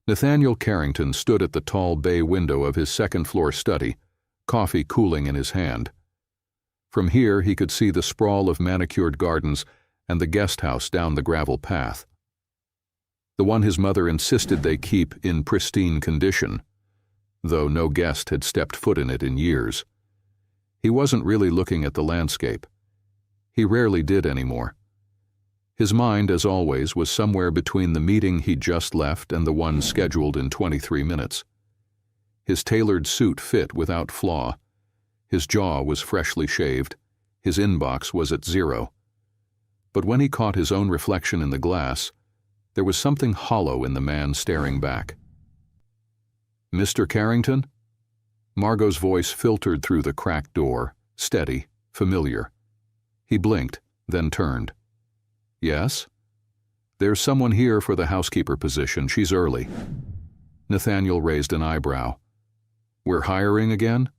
Nathaniel Carrington stood at the tall bay window of his second-floor study, coffee cooling in his hand. From here he could see the sprawl of manicured gardens and the guest house down the gravel path. The one his mother insisted they keep in pristine condition, though no guest had stepped foot in it in years. He wasn't really looking at the landscape. He rarely did anymore. His mind, as always, was somewhere between the meeting he'd just left and the one scheduled in 23 minutes. His tailored suit fit without flaw. His jaw was freshly shaved. His inbox was at 0. But when he caught his own reflection in the glass, there was something hollow in the man staring back. "Mr. Carrington?" Margot's voice filtered through the cracked door, steady, familiar. He blinked, then turned. "Yes?" "There's someone here for the housekeeper position. She's early." Nathaniel raised an eyebrow. "We're hiring again?"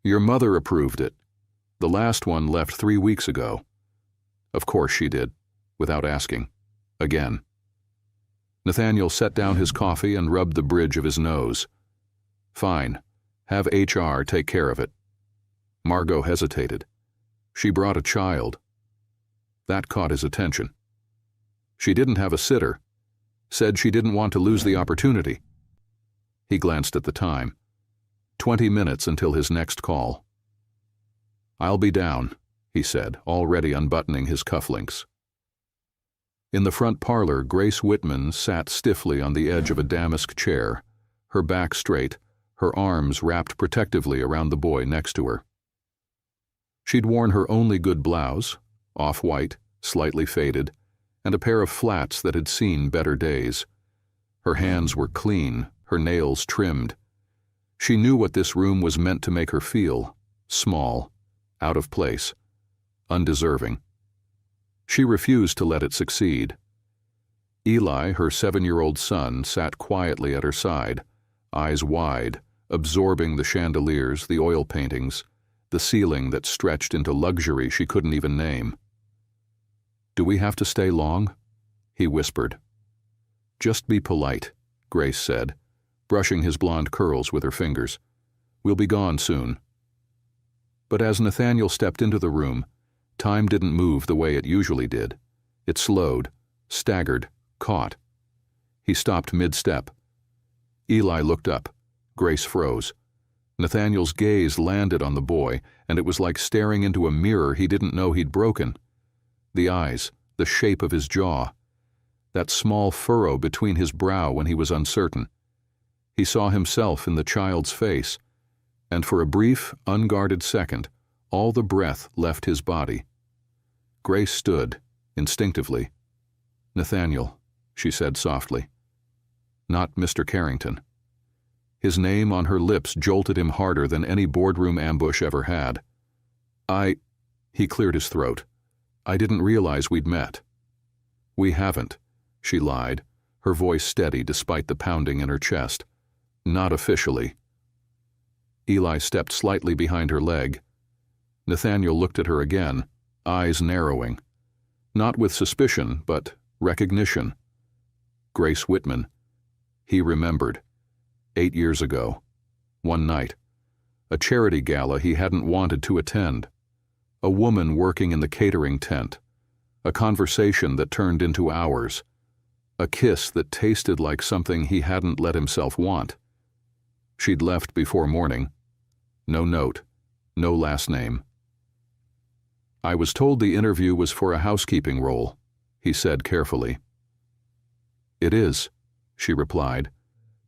"Your mother approved it. The last one left 3 weeks ago." "Of course she did," without asking. Again. Nathaniel set down his coffee and rubbed the bridge of his nose. "Fine. Have HR take care of it." Margot hesitated. "She brought a child." That caught his attention. "She didn't have a sitter. Said she didn't want to lose the opportunity." He glanced at the time. 20 minutes until his next call. "I'll be down," he said, already unbuttoning his cufflinks. In the front parlor, Grace Whitman sat stiffly on the edge of a damask chair, her back straight, her arms wrapped protectively around the boy next to her. She'd worn her only good blouse, off-white, slightly faded, and a pair of flats that had seen better days. Her hands were clean, her nails trimmed. She knew what this room was meant to make her feel: small, out of place, undeserving. She refused to let it succeed. Eli, her 7-year-old son, sat quietly at her side, eyes wide, absorbing the chandeliers, the oil paintings, the ceiling that stretched into luxury she couldn't even name. "Do we have to stay long?" he whispered. "Just be polite," Grace said, brushing his blonde curls with her fingers. "We'll be gone soon." But as Nathaniel stepped into the room, time didn't move the way it usually did. It slowed, staggered, caught. He stopped mid-step. Eli looked up. Grace froze. Nathaniel's gaze landed on the boy, and it was like staring into a mirror he didn't know he'd broken. The eyes, the shape of his jaw, that small furrow between his brow when he was uncertain. He saw himself in the child's face, and for a brief, unguarded second, all the breath left his body. Grace stood, instinctively. "Nathaniel," she said softly. Not Mr. Carrington. His name on her lips jolted him harder than any boardroom ambush ever had. He cleared his throat. "I didn't realize we'd met." "We haven't," she lied, her voice steady despite the pounding in her chest. "Not officially." Eli stepped slightly behind her leg. Nathaniel looked at her again, eyes narrowing. Not with suspicion, but recognition. Grace Whitman. He remembered. 8 years ago. One night. A charity gala he hadn't wanted to attend. A woman working in the catering tent. A conversation that turned into hours. A kiss that tasted like something he hadn't let himself want. She'd left before morning. No note. No last name. "I was told the interview was for a housekeeping role," he said carefully. "It is," she replied,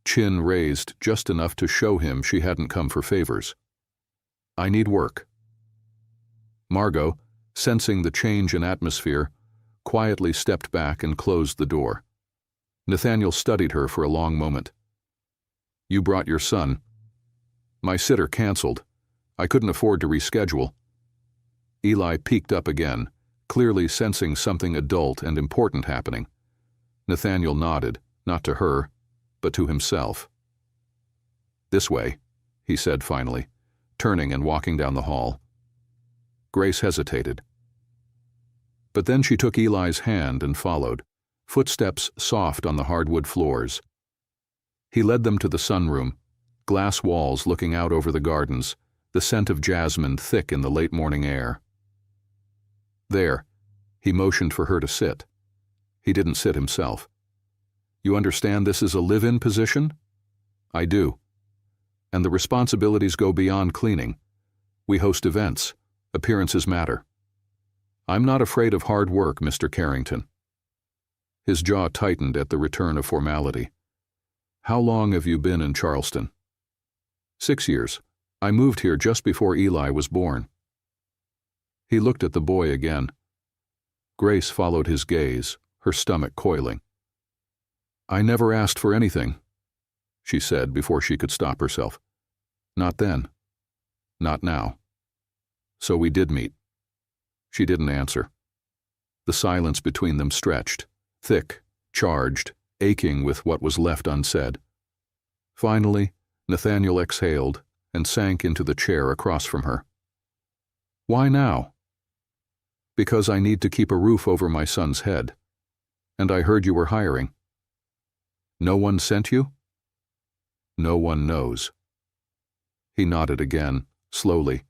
chin raised just enough to show him she hadn't come for favors. "I need work." Margot, sensing the change in atmosphere, quietly stepped back and closed the door. Nathaniel studied her for a long moment. "You brought your son." "My sitter canceled. I couldn't afford to reschedule." Eli peeked up again, clearly sensing something adult and important happening. Nathaniel nodded, not to her, but to himself. "This way," he said finally, turning and walking down the hall. Grace hesitated. But then she took Eli's hand and followed, footsteps soft on the hardwood floors. He led them to the sunroom, glass walls looking out over the gardens, the scent of jasmine thick in the late morning air. There, he motioned for her to sit. He didn't sit himself. You understand this is a live-in position? I do. And the responsibilities go beyond cleaning. We host events. Appearances matter. I'm not afraid of hard work, Mr. Carrington. His jaw tightened at the return of formality. How long have you been in Charleston? 6 years. I moved here just before Eli was born. He looked at the boy again. Grace followed his gaze, her stomach coiling. I never asked for anything, she said before she could stop herself. Not then. Not now. So we did meet. She didn't answer. The silence between them stretched, thick, charged, aching with what was left unsaid. Finally, Nathaniel exhaled and sank into the chair across from her. Why now? Because I need to keep a roof over my son's head. And I heard you were hiring. No one sent you? No one knows. He nodded again, slowly.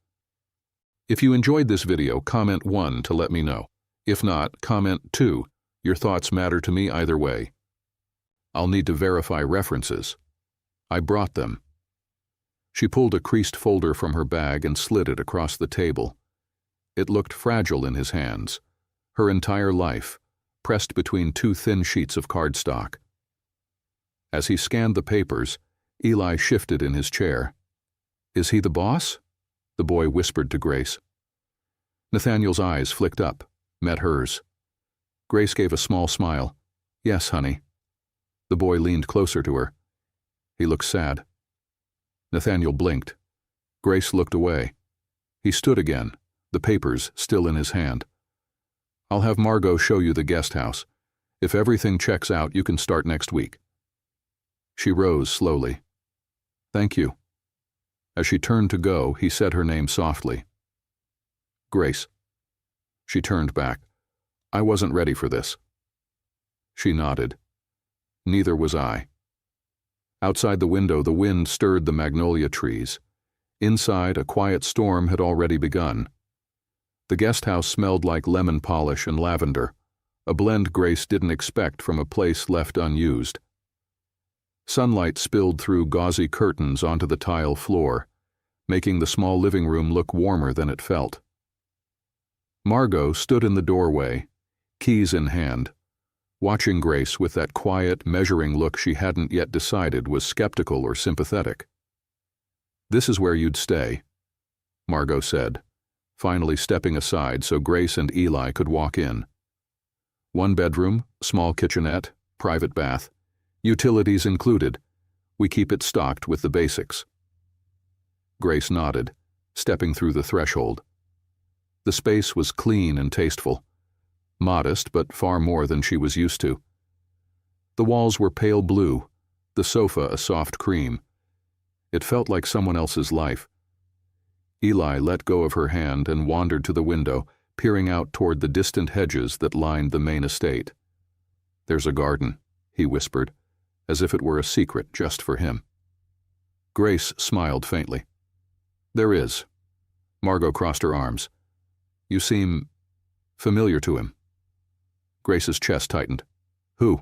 If you enjoyed this video, comment 1 to let me know. If not, comment 2. Your thoughts matter to me either way. I'll need to verify references. I brought them. She pulled a creased folder from her bag and slid it across the table. It looked fragile in his hands, her entire life, pressed between 2 thin sheets of cardstock. As he scanned the papers, Eli shifted in his chair. Is he the boss? The boy whispered to Grace. Nathaniel's eyes flicked up, met hers. Grace gave a small smile. Yes, honey. The boy leaned closer to her. He looked sad. Nathaniel blinked. Grace looked away. He stood again, the papers still in his hand. I'll have Margot show you the guest house. If everything checks out, you can start next week. She rose slowly. Thank you. As she turned to go, he said her name softly. Grace. She turned back. I wasn't ready for this. She nodded. Neither was I. Outside the window, the wind stirred the magnolia trees. Inside, a quiet storm had already begun. The guest house smelled like lemon polish and lavender, a blend Grace didn't expect from a place left unused. Sunlight spilled through gauzy curtains onto the tile floor, making the small living room look warmer than it felt. Margot stood in the doorway, keys in hand, watching Grace with that quiet, measuring look she hadn't yet decided was skeptical or sympathetic. This is where you'd stay, Margot said, finally stepping aside so Grace and Eli could walk in. 1 bedroom, small kitchenette, private bath, utilities included. We keep it stocked with the basics. Grace nodded, stepping through the threshold. The space was clean and tasteful. Modest, but far more than she was used to. The walls were pale blue, the sofa a soft cream. It felt like someone else's life. Eli let go of her hand and wandered to the window, peering out toward the distant hedges that lined the main estate. There's a garden, he whispered, as if it were a secret just for him. Grace smiled faintly. There is. Margot crossed her arms. You seem familiar to him. Grace's chest tightened. Who?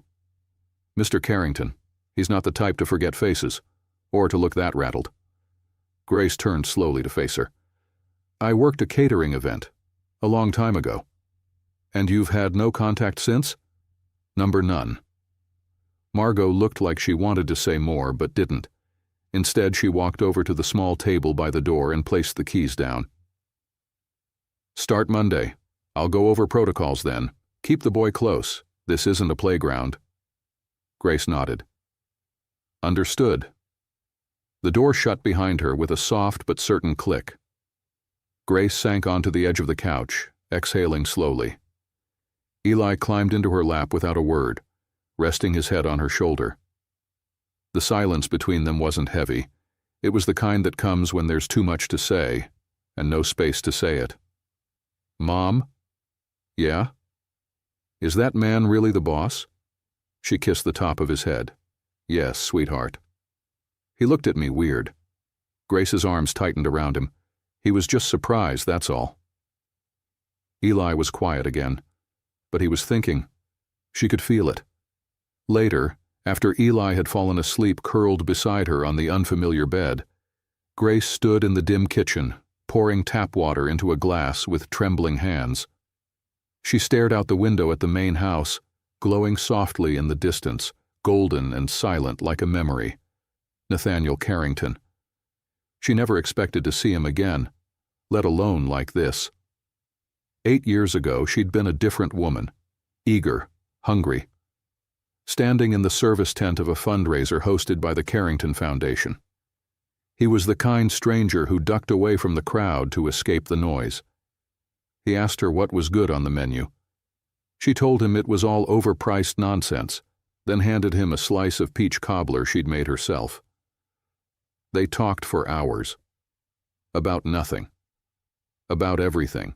Mr. Carrington. He's not the type to forget faces, or to look that rattled. Grace turned slowly to face her. I worked a catering event, a long time ago. And you've had no contact since? Number none. Margot looked like she wanted to say more, but didn't. Instead, she walked over to the small table by the door and placed the keys down. Start Monday. I'll go over protocols then. Keep the boy close. This isn't a playground. Grace nodded. Understood. The door shut behind her with a soft but certain click. Grace sank onto the edge of the couch, exhaling slowly. Eli climbed into her lap without a word, resting his head on her shoulder. The silence between them wasn't heavy. It was the kind that comes when there's too much to say, and no space to say it. Mom? Yeah? Is that man really the boss? She kissed the top of his head. Yes, sweetheart. He looked at me weird. Grace's arms tightened around him. He was just surprised, that's all. Eli was quiet again, but he was thinking. She could feel it. Later, after Eli had fallen asleep curled beside her on the unfamiliar bed, Grace stood in the dim kitchen, pouring tap water into a glass with trembling hands. She stared out the window at the main house, glowing softly in the distance, golden and silent like a memory. Nathaniel Carrington. She never expected to see him again, let alone like this. 8 years ago, she'd been a different woman, eager, hungry, standing in the service tent of a fundraiser hosted by the Carrington Foundation. He was the kind stranger who ducked away from the crowd to escape the noise. He asked her what was good on the menu. She told him it was all overpriced nonsense, then handed him a slice of peach cobbler she'd made herself. They talked for hours. About nothing. About everything.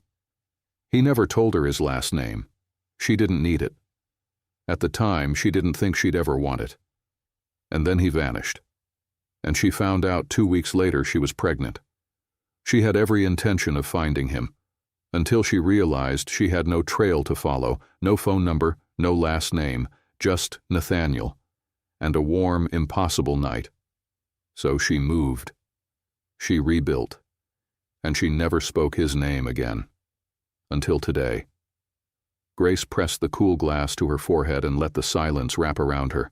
He never told her his last name. She didn't need it. At the time, she didn't think she'd ever want it. And then he vanished. And she found out 2 weeks later she was pregnant. She had every intention of finding him, until she realized she had no trail to follow, no phone number, no last name, just Nathaniel, and a warm, impossible night. So she moved. She rebuilt. And she never spoke his name again. Until today. Grace pressed the cool glass to her forehead and let the silence wrap around her.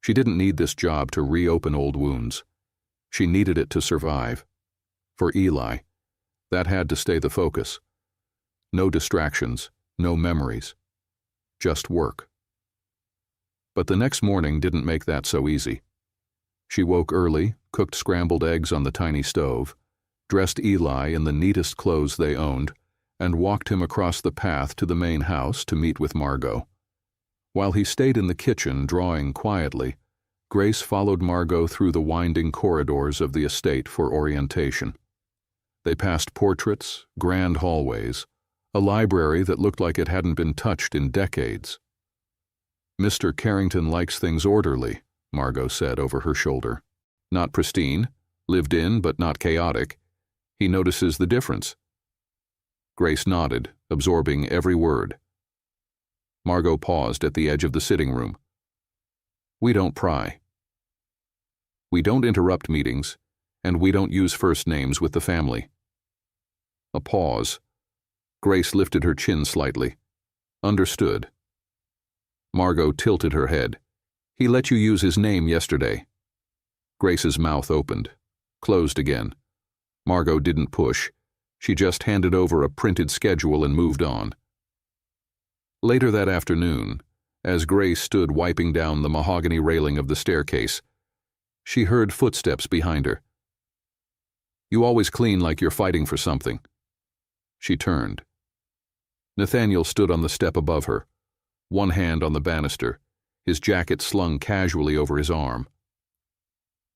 She didn't need this job to reopen old wounds. She needed it to survive. For Eli, that had to stay the focus. No distractions, no memories. Just work. But the next morning didn't make that so easy. She woke early, cooked scrambled eggs on the tiny stove, dressed Eli in the neatest clothes they owned, and walked him across the path to the main house to meet with Margot. While he stayed in the kitchen drawing quietly, Grace followed Margot through the winding corridors of the estate for orientation. They passed portraits, grand hallways, a library that looked like it hadn't been touched in decades. "Mr. Carrington likes things orderly," Margot said over her shoulder. "Not pristine, lived in but not chaotic. He notices the difference." Grace nodded, absorbing every word. Margot paused at the edge of the sitting room. "We don't pry. We don't interrupt meetings, and we don't use first names with the family." A pause. Grace lifted her chin slightly. "Understood." Margot tilted her head. "He let you use his name yesterday." Grace's mouth opened, closed again. Margot didn't push. She just handed over a printed schedule and moved on. Later that afternoon, as Grace stood wiping down the mahogany railing of the staircase, she heard footsteps behind her. "You always clean like you're fighting for something." She turned. Nathaniel stood on the step above her, one hand on the banister, his jacket slung casually over his arm.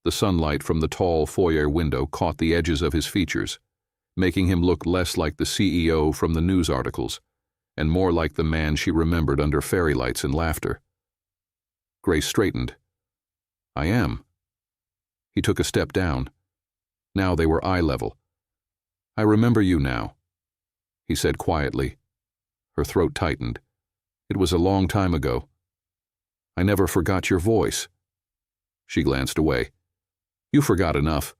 The sunlight from the tall foyer window caught the edges of his features, making him look less like the CEO from the news articles, and more like the man she remembered under fairy lights and laughter. Grace straightened. "I am." He took a step down. Now they were eye level. "I remember you now," he said quietly. Her throat tightened. "It was a long time ago. I never forgot your voice." She glanced away. "You forgot enough."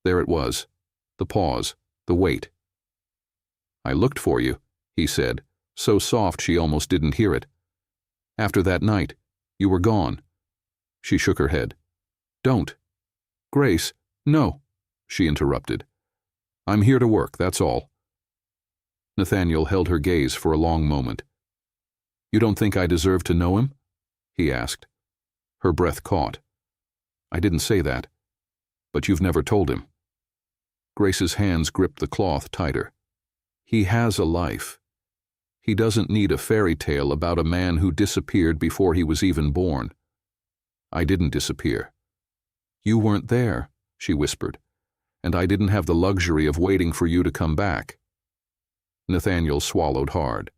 There it was, the pause, the wait. "I looked for you," he said, so soft she almost didn't hear it. "After that night, you were gone." She shook her head. "Don't." "Grace, no," she interrupted. "I'm here to work, that's all." Nathaniel held her gaze for a long moment. "You don't think I deserve to know him?" he asked. Her breath caught. "I didn't say that. But you've never told him." Grace's hands gripped the cloth tighter. "He has a life. He doesn't need a fairy tale about a man who disappeared before he was even born." "I didn't disappear." "You weren't there," she whispered, "and I didn't have the luxury of waiting for you to come back." Nathaniel swallowed hard.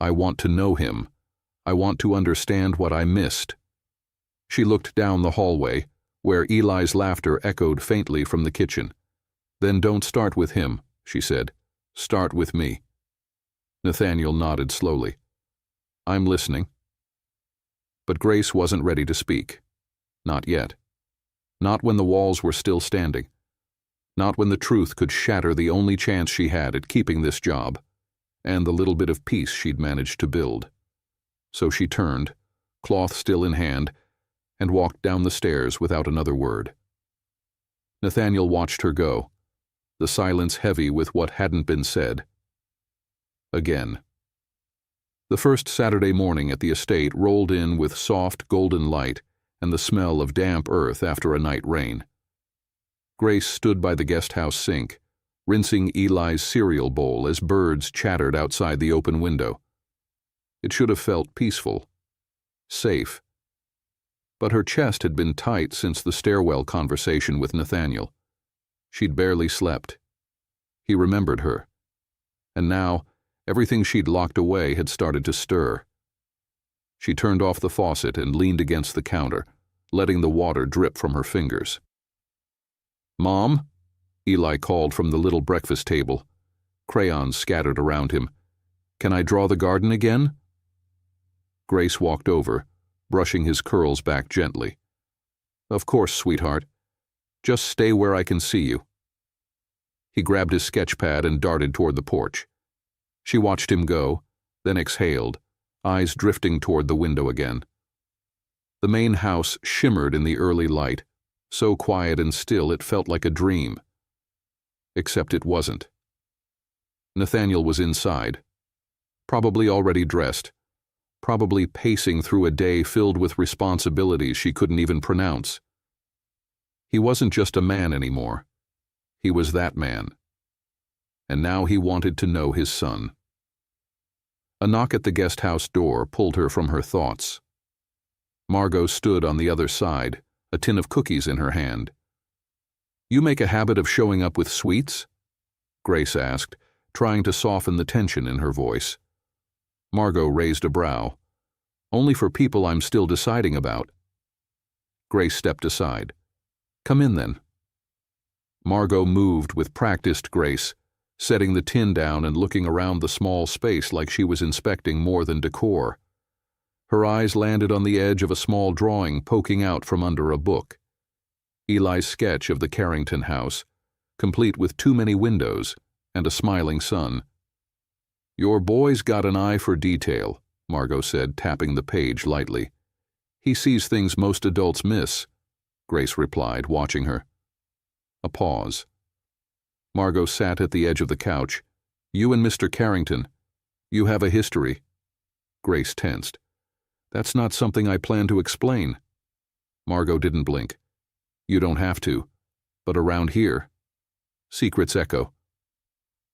"I want to know him. I want to understand what I missed." She looked down the hallway, where Eli's laughter echoed faintly from the kitchen. "Then don't start with him," she said. "Start with me." Nathaniel nodded slowly. "I'm listening." But Grace wasn't ready to speak. Not yet. Not when the walls were still standing. Not when the truth could shatter the only chance she had at keeping this job, and the little bit of peace she'd managed to build. So she turned, cloth still in hand, and walked down the stairs without another word. Nathaniel watched her go, the silence heavy with what hadn't been said. Again. The first Saturday morning at the estate rolled in with soft golden light and the smell of damp earth after a night rain. Grace stood by the guest house sink, rinsing Eli's cereal bowl as birds chattered outside the open window. It should have felt peaceful, safe. But her chest had been tight since the stairwell conversation with Nathaniel. She'd barely slept. He remembered her. And now, everything she'd locked away had started to stir. She turned off the faucet and leaned against the counter, letting the water drip from her fingers. "Mom?" Eli called from the little breakfast table, crayons scattered around him. "Can I draw the garden again?" Grace walked over, brushing his curls back gently. "Of course, sweetheart. Just stay where I can see you." He grabbed his sketch pad and darted toward the porch. She watched him go, then exhaled, eyes drifting toward the window again. The main house shimmered in the early light, so quiet and still it felt like a dream. Except it wasn't. Nathaniel was inside, probably already dressed, probably pacing through a day filled with responsibilities she couldn't even pronounce. He wasn't just a man anymore. He was that man. And now he wanted to know his son. A knock at the guest house door pulled her from her thoughts. Margot stood on the other side, a tin of cookies in her hand. "You make a habit of showing up with sweets?" Grace asked, trying to soften the tension in her voice. Margot raised a brow. "Only for people I'm still deciding about." Grace stepped aside. "Come in, then." Margot moved with practiced grace, setting the tin down and looking around the small space like she was inspecting more than decor. Her eyes landed on the edge of a small drawing poking out from under a book. Eli's sketch of the Carrington house, complete with too many windows and a smiling sun. "Your boy's got an eye for detail," Margot said, tapping the page lightly. "He sees things most adults miss," Grace replied, watching her. A pause. Margot sat at the edge of the couch. "You and Mr. Carrington, you have a history." Grace tensed. "That's not something I plan to explain." Margot didn't blink. "You don't have to. But around here, secrets echo."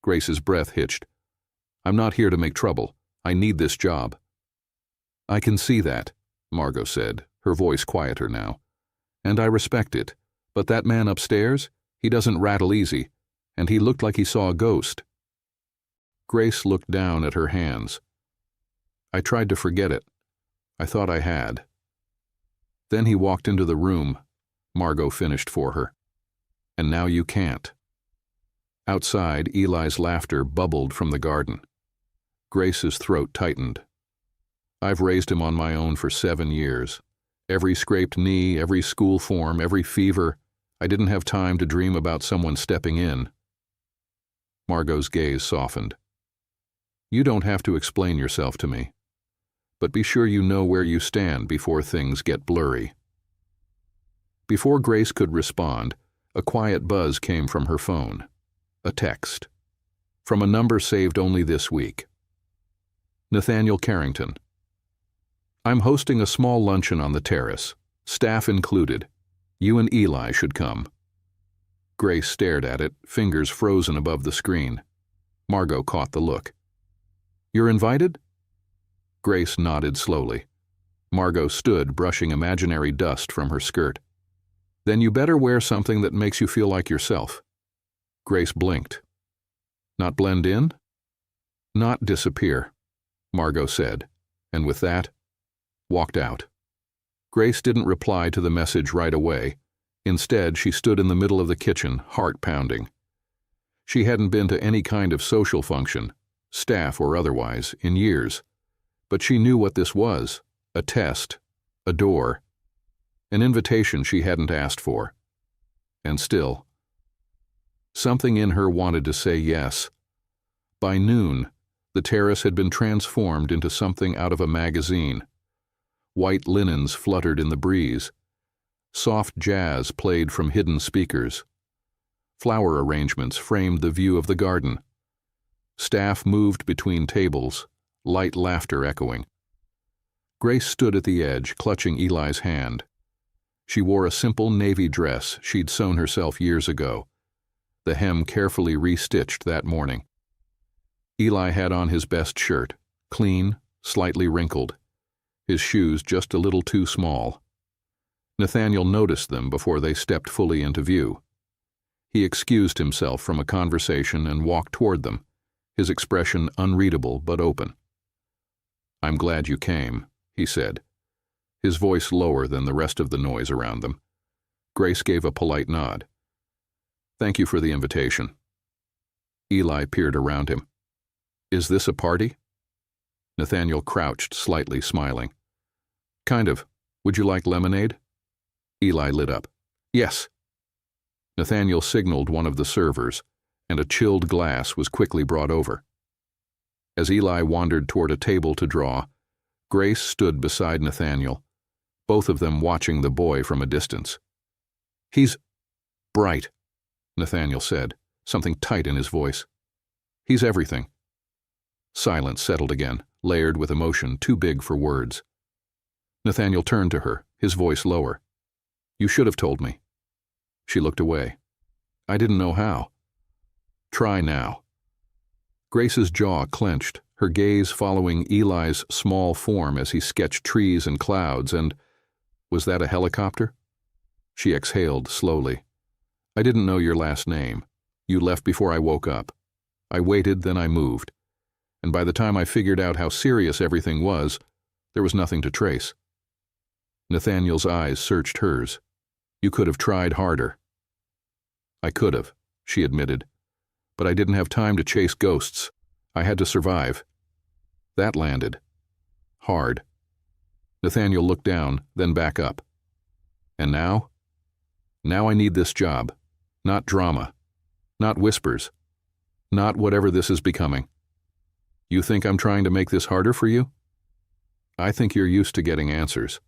Grace's breath hitched. "I'm not here to make trouble. I need this job." "I can see that," Margot said, her voice quieter now. "And I respect it. But that man upstairs, he doesn't rattle easy, and he looked like he saw a ghost." Grace looked down at her hands. "I tried to forget it. I thought I had." "Then he walked into the room," Margot finished for her. "And now you can't." Outside, Eli's laughter bubbled from the garden. Grace's throat tightened. "I've raised him on my own for 7 years. Every scraped knee, every school form, every fever. I didn't have time to dream about someone stepping in." Margot's gaze softened. "You don't have to explain yourself to me. But be sure you know where you stand before things get blurry." Before Grace could respond, a quiet buzz came from her phone. A text. From a number saved only this week. Nathaniel Carrington. "I'm hosting a small luncheon on the terrace, staff included. You and Eli should come." Grace stared at it, fingers frozen above the screen. Margot caught the look. "You're invited?" Grace nodded slowly. Margot stood, brushing imaginary dust from her skirt. "Then you better wear something that makes you feel like yourself." Grace blinked. "Not blend in?" "Not disappear," Margot said, and with that, walked out. Grace didn't reply to the message right away, Instead, she stood in the middle of the kitchen, heart pounding. She hadn't been to any kind of social function, staff or otherwise, in years. But she knew what this was: a test, a door, an invitation she hadn't asked for. And still, something in her wanted to say yes. By noon, the terrace had been transformed into something out of a magazine. White linens fluttered in the breeze. Soft jazz played from hidden speakers. Flower arrangements framed the view of the garden. Staff moved between tables, light laughter echoing. Grace stood at the edge, clutching Eli's hand. She wore a simple navy dress she'd sewn herself years ago, the hem carefully restitched that morning. Eli had on his best shirt, clean, slightly wrinkled, his shoes just a little too small. Nathaniel noticed them before they stepped fully into view. He excused himself from a conversation and walked toward them, his expression unreadable but open. "I'm glad you came," he said, his voice lower than the rest of the noise around them. Grace gave a polite nod. "Thank you for the invitation." Eli peered around him. "Is this a party?" Nathaniel crouched, slightly smiling. "Kind of. Would you like lemonade?" Eli lit up. "Yes." Nathaniel signaled one of the servers, and a chilled glass was quickly brought over. As Eli wandered toward a table to draw, Grace stood beside Nathaniel, both of them watching the boy from a distance. "He's bright," Nathaniel said, something tight in his voice. "He's everything." Silence settled again, layered with emotion too big for words. Nathaniel turned to her, his voice lower. "You should have told me." She looked away. "I didn't know how." "Try now." Grace's jaw clenched, her gaze following Eli's small form as he sketched trees and clouds, and was that a helicopter? She exhaled slowly. "I didn't know your last name. You left before I woke up. I waited, then I moved. And by the time I figured out how serious everything was, there was nothing to trace." Nathaniel's eyes searched hers. "You could have tried harder." "I could have," she admitted. "But I didn't have time to chase ghosts. I had to survive." That landed. Hard. Nathaniel looked down, then back up. "And now? Now I need this job. Not drama. Not whispers. Not whatever this is becoming. You think I'm trying to make this harder for you? I think you're used to getting answers.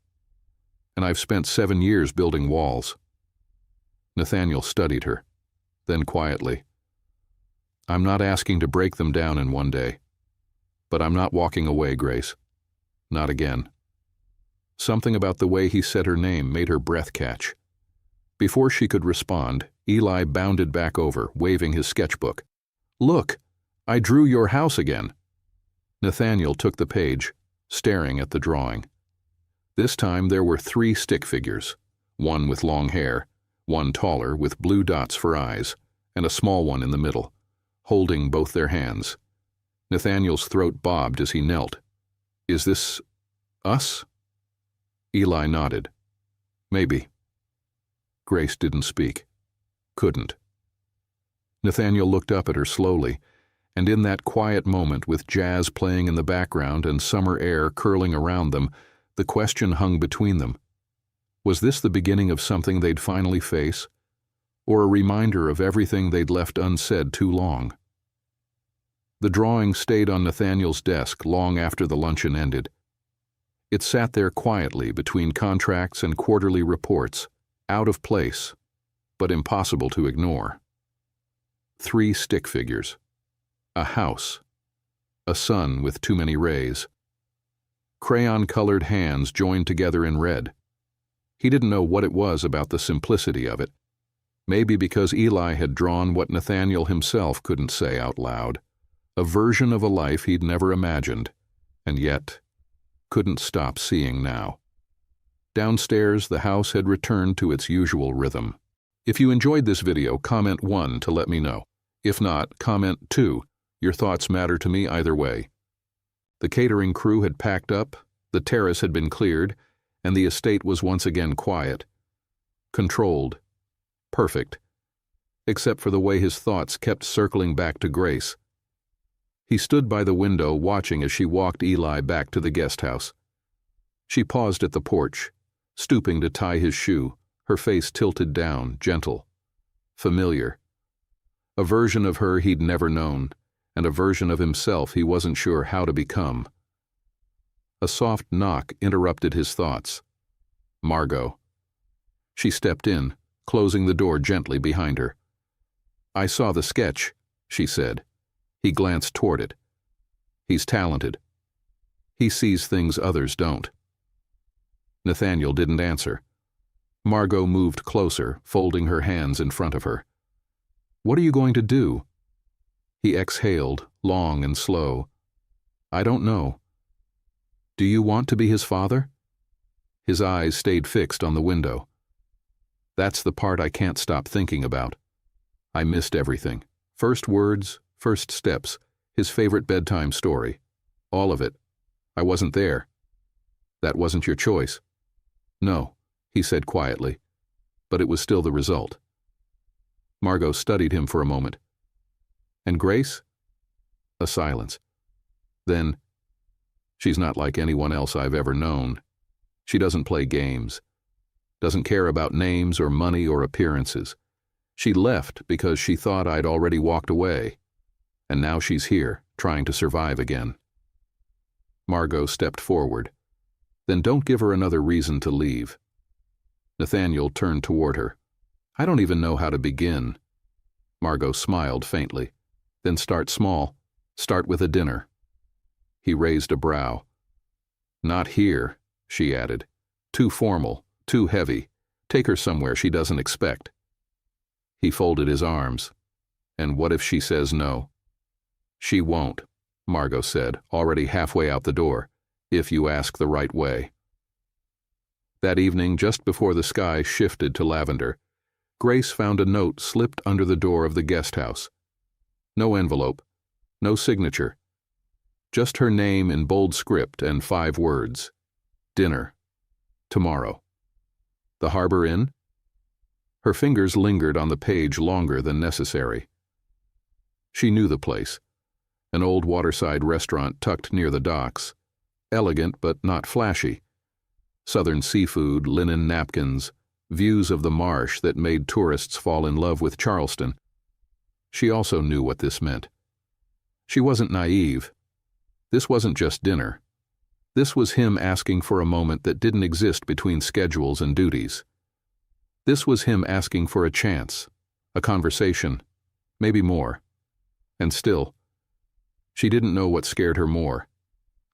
And I've spent 7 years building walls." Nathaniel studied her. Then quietly, "I'm not asking to break them down in one day. But I'm not walking away, Grace. Not again." Something about the way he said her name made her breath catch. Before she could respond, Eli bounded back over, waving his sketchbook. "Look, I drew your house again." Nathaniel took the page, staring at the drawing. This time there were 3 stick figures, one with long hair, one taller with blue dots for eyes, and a small one in the middle, holding both their hands. Nathaniel's throat bobbed as he knelt. "Is this us?" Eli nodded. "Maybe." Grace didn't speak. Couldn't. Nathaniel looked up at her slowly, and in that quiet moment with jazz playing in the background and summer air curling around them, the question hung between them. Was this the beginning of something they'd finally face, or a reminder of everything they'd left unsaid too long? The drawing stayed on Nathaniel's desk long after the luncheon ended. It sat there quietly between contracts and quarterly reports, out of place, but impossible to ignore. 3 stick figures. A house. A sun with too many rays. Crayon-colored hands joined together in red. He didn't know what it was about the simplicity of it. Maybe because Eli had drawn what Nathaniel himself couldn't say out loud, a version of a life he'd never imagined, and yet couldn't stop seeing now. Downstairs, the house had returned to its usual rhythm. If you enjoyed this video, comment 1 to let me know. If not, comment 2. Your thoughts matter to me either way. The catering crew had packed up, the terrace had been cleared, and the estate was once again quiet. Controlled, perfect, except for the way his thoughts kept circling back to Grace. He stood by the window watching as she walked Eli back to the guest house. She paused at the porch, stooping to tie his shoe, her face tilted down, gentle, familiar. A version of her he'd never known, and a version of himself he wasn't sure how to become. A soft knock interrupted his thoughts. Margot. She stepped in, closing the door gently behind her. "I saw the sketch," she said. He glanced toward it. "He's talented. He sees things others don't." Nathaniel didn't answer. Margot moved closer, folding her hands in front of her. "What are you going to do?" He exhaled, long and slow. "I don't know." "Do you want to be his father?" His eyes stayed fixed on the window. "That's the part I can't stop thinking about. I missed everything. First words, first steps, his favorite bedtime story. All of it. I wasn't there." "That wasn't your choice." "No," he said quietly, but it was still the result. Margot studied him for a moment. "And Grace?" A silence. Then, "She's not like anyone else I've ever known. She doesn't play games. Doesn't care about names or money or appearances. She left because she thought I'd already walked away. And now she's here, trying to survive again." Margot stepped forward. "Then don't give her another reason to leave." Nathaniel turned toward her. "I don't even know how to begin." Margot smiled faintly. "Then start small. Start with a dinner." He raised a brow. "Not here," she added. "Too formal, too heavy. Take her somewhere she doesn't expect." He folded his arms. "And what if she says no?" "She won't," Margot said, already halfway out the door, "if you ask the right way." That evening, just before the sky shifted to lavender, Grace found a note slipped under the door of the guest house. No envelope, no signature, just her name in bold script and 5 words. "Dinner. Tomorrow. The Harbor Inn?" Her fingers lingered on the page longer than necessary. She knew the place. An old waterside restaurant tucked near the docks. Elegant but not flashy. Southern seafood, linen napkins, views of the marsh that made tourists fall in love with Charleston. She also knew what this meant. She wasn't naive. This wasn't just dinner. This was him asking for a moment that didn't exist between schedules and duties. This was him asking for a chance, a conversation, maybe more. And still, she didn't know what scared her more,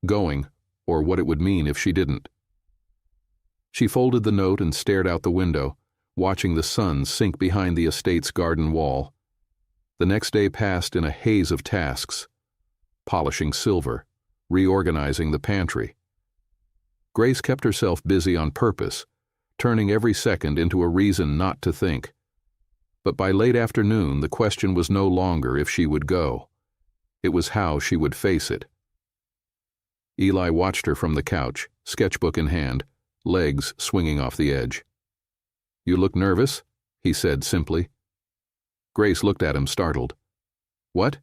going, or what it would mean if she didn't. She folded the note and stared out the window, watching the sun sink behind the estate's garden wall. The next day passed in a haze of tasks: polishing silver, reorganizing the pantry. Grace kept herself busy on purpose, turning every second into a reason not to think. But by late afternoon, the question was no longer if she would go. It was how she would face it. Eli watched her from the couch, sketchbook in hand, legs swinging off the edge. "You look nervous," he said simply. Grace looked at him, startled. "What?"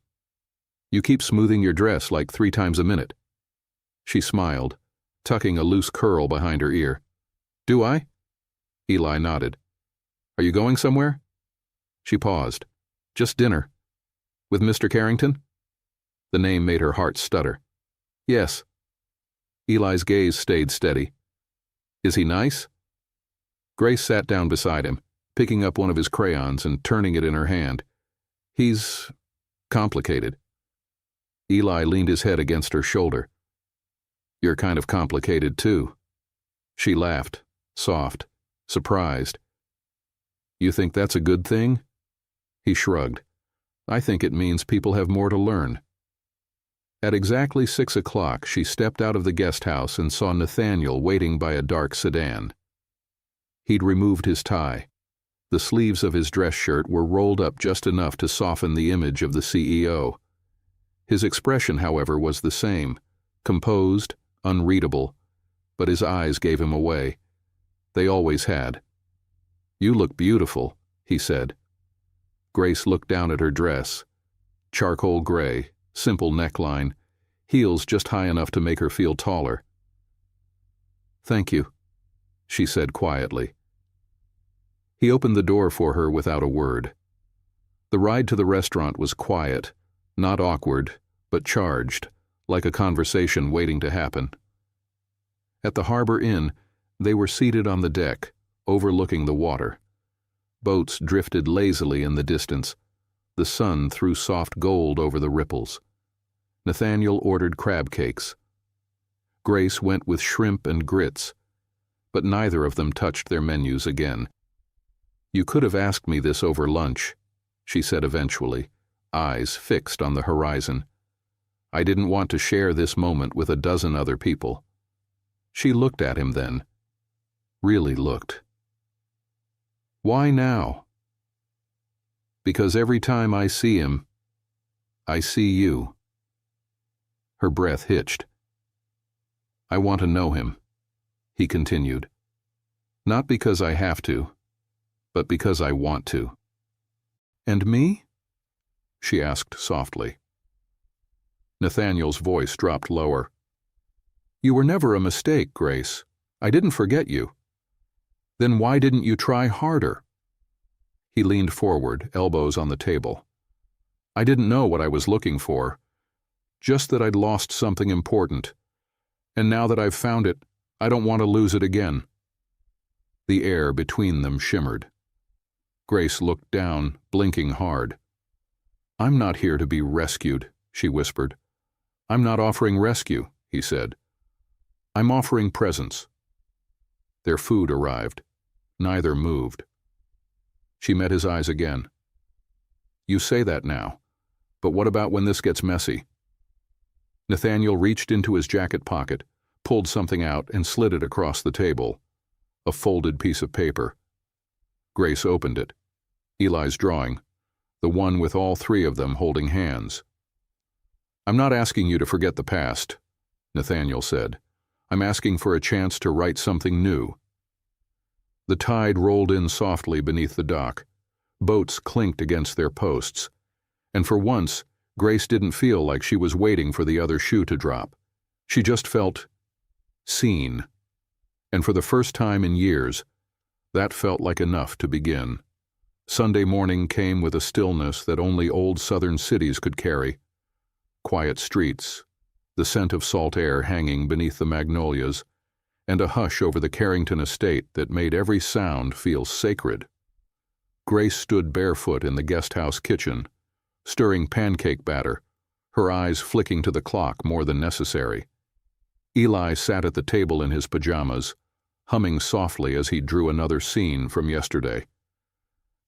"You keep smoothing your dress like 3 times a minute." She smiled, tucking a loose curl behind her ear. "Do I?" Eli nodded. "Are you going somewhere?" She paused. "Just dinner." "With Mr. Carrington?" The name made her heart stutter. "Yes." Eli's gaze stayed steady. "Is he nice?" Grace sat down beside him, picking up one of his crayons and turning it in her hand. "He's complicated." Eli leaned his head against her shoulder. "You're kind of complicated, too." She laughed, soft, surprised. "You think that's a good thing?" He shrugged. "I think it means people have more to learn." At exactly 6 o'clock, she stepped out of the guest house and saw Nathaniel waiting by a dark sedan. He'd removed his tie. The sleeves of his dress shirt were rolled up just enough to soften the image of the CEO. His expression, however, was the same, composed, unreadable, but his eyes gave him away. They always had. "You look beautiful," he said. Grace looked down at her dress. Charcoal gray, simple neckline, heels just high enough to make her feel taller. "Thank you," she said quietly. He opened the door for her without a word. The ride to the restaurant was quiet, not awkward, but charged, like a conversation waiting to happen. At the Harbor Inn, they were seated on the deck, overlooking the water. Boats drifted lazily in the distance. The sun threw soft gold over the ripples. Nathaniel ordered crab cakes. Grace went with shrimp and grits, but neither of them touched their menus again. "You could have asked me this over lunch," she said eventually, eyes fixed on the horizon. "I didn't want to share this moment with a dozen other people." She looked at him then. Really looked. "Why now?" "Because every time I see him, I see you." Her breath hitched. "I want to know him," he continued. "Not because I have to, but because I want to." "And me?" she asked softly. Nathaniel's voice dropped lower. "You were never a mistake, Grace. I didn't forget you. Then why didn't you try harder?" He leaned forward, elbows on the table. "I didn't know what I was looking for. Just that I'd lost something important. And now that I've found it, I don't want to lose it again." The air between them shimmered. Grace looked down, blinking hard. "I'm not here to be rescued," she whispered. "I'm not offering rescue," he said. "I'm offering presence." Their food arrived. Neither moved. She met his eyes again. "You say that now, but what about when this gets messy?" Nathaniel reached into his jacket pocket, pulled something out, and slid it across the table. A folded piece of paper. Grace opened it. Eli's drawing, the one with all three of them holding hands. "I'm not asking you to forget the past," Nathaniel said. "I'm asking for a chance to write something new." The tide rolled in softly beneath the dock. Boats clinked against their posts. And for once, Grace didn't feel like she was waiting for the other shoe to drop. She just felt seen. And for the first time in years, that felt like enough to begin. Sunday morning came with a stillness that only old southern cities could carry. Quiet streets, the scent of salt air hanging beneath the magnolias, and a hush over the Carrington estate that made every sound feel sacred. Grace stood barefoot in the guest house kitchen, stirring pancake batter, her eyes flicking to the clock more than necessary. Eli sat at the table in his pajamas, humming softly as he drew another scene from yesterday.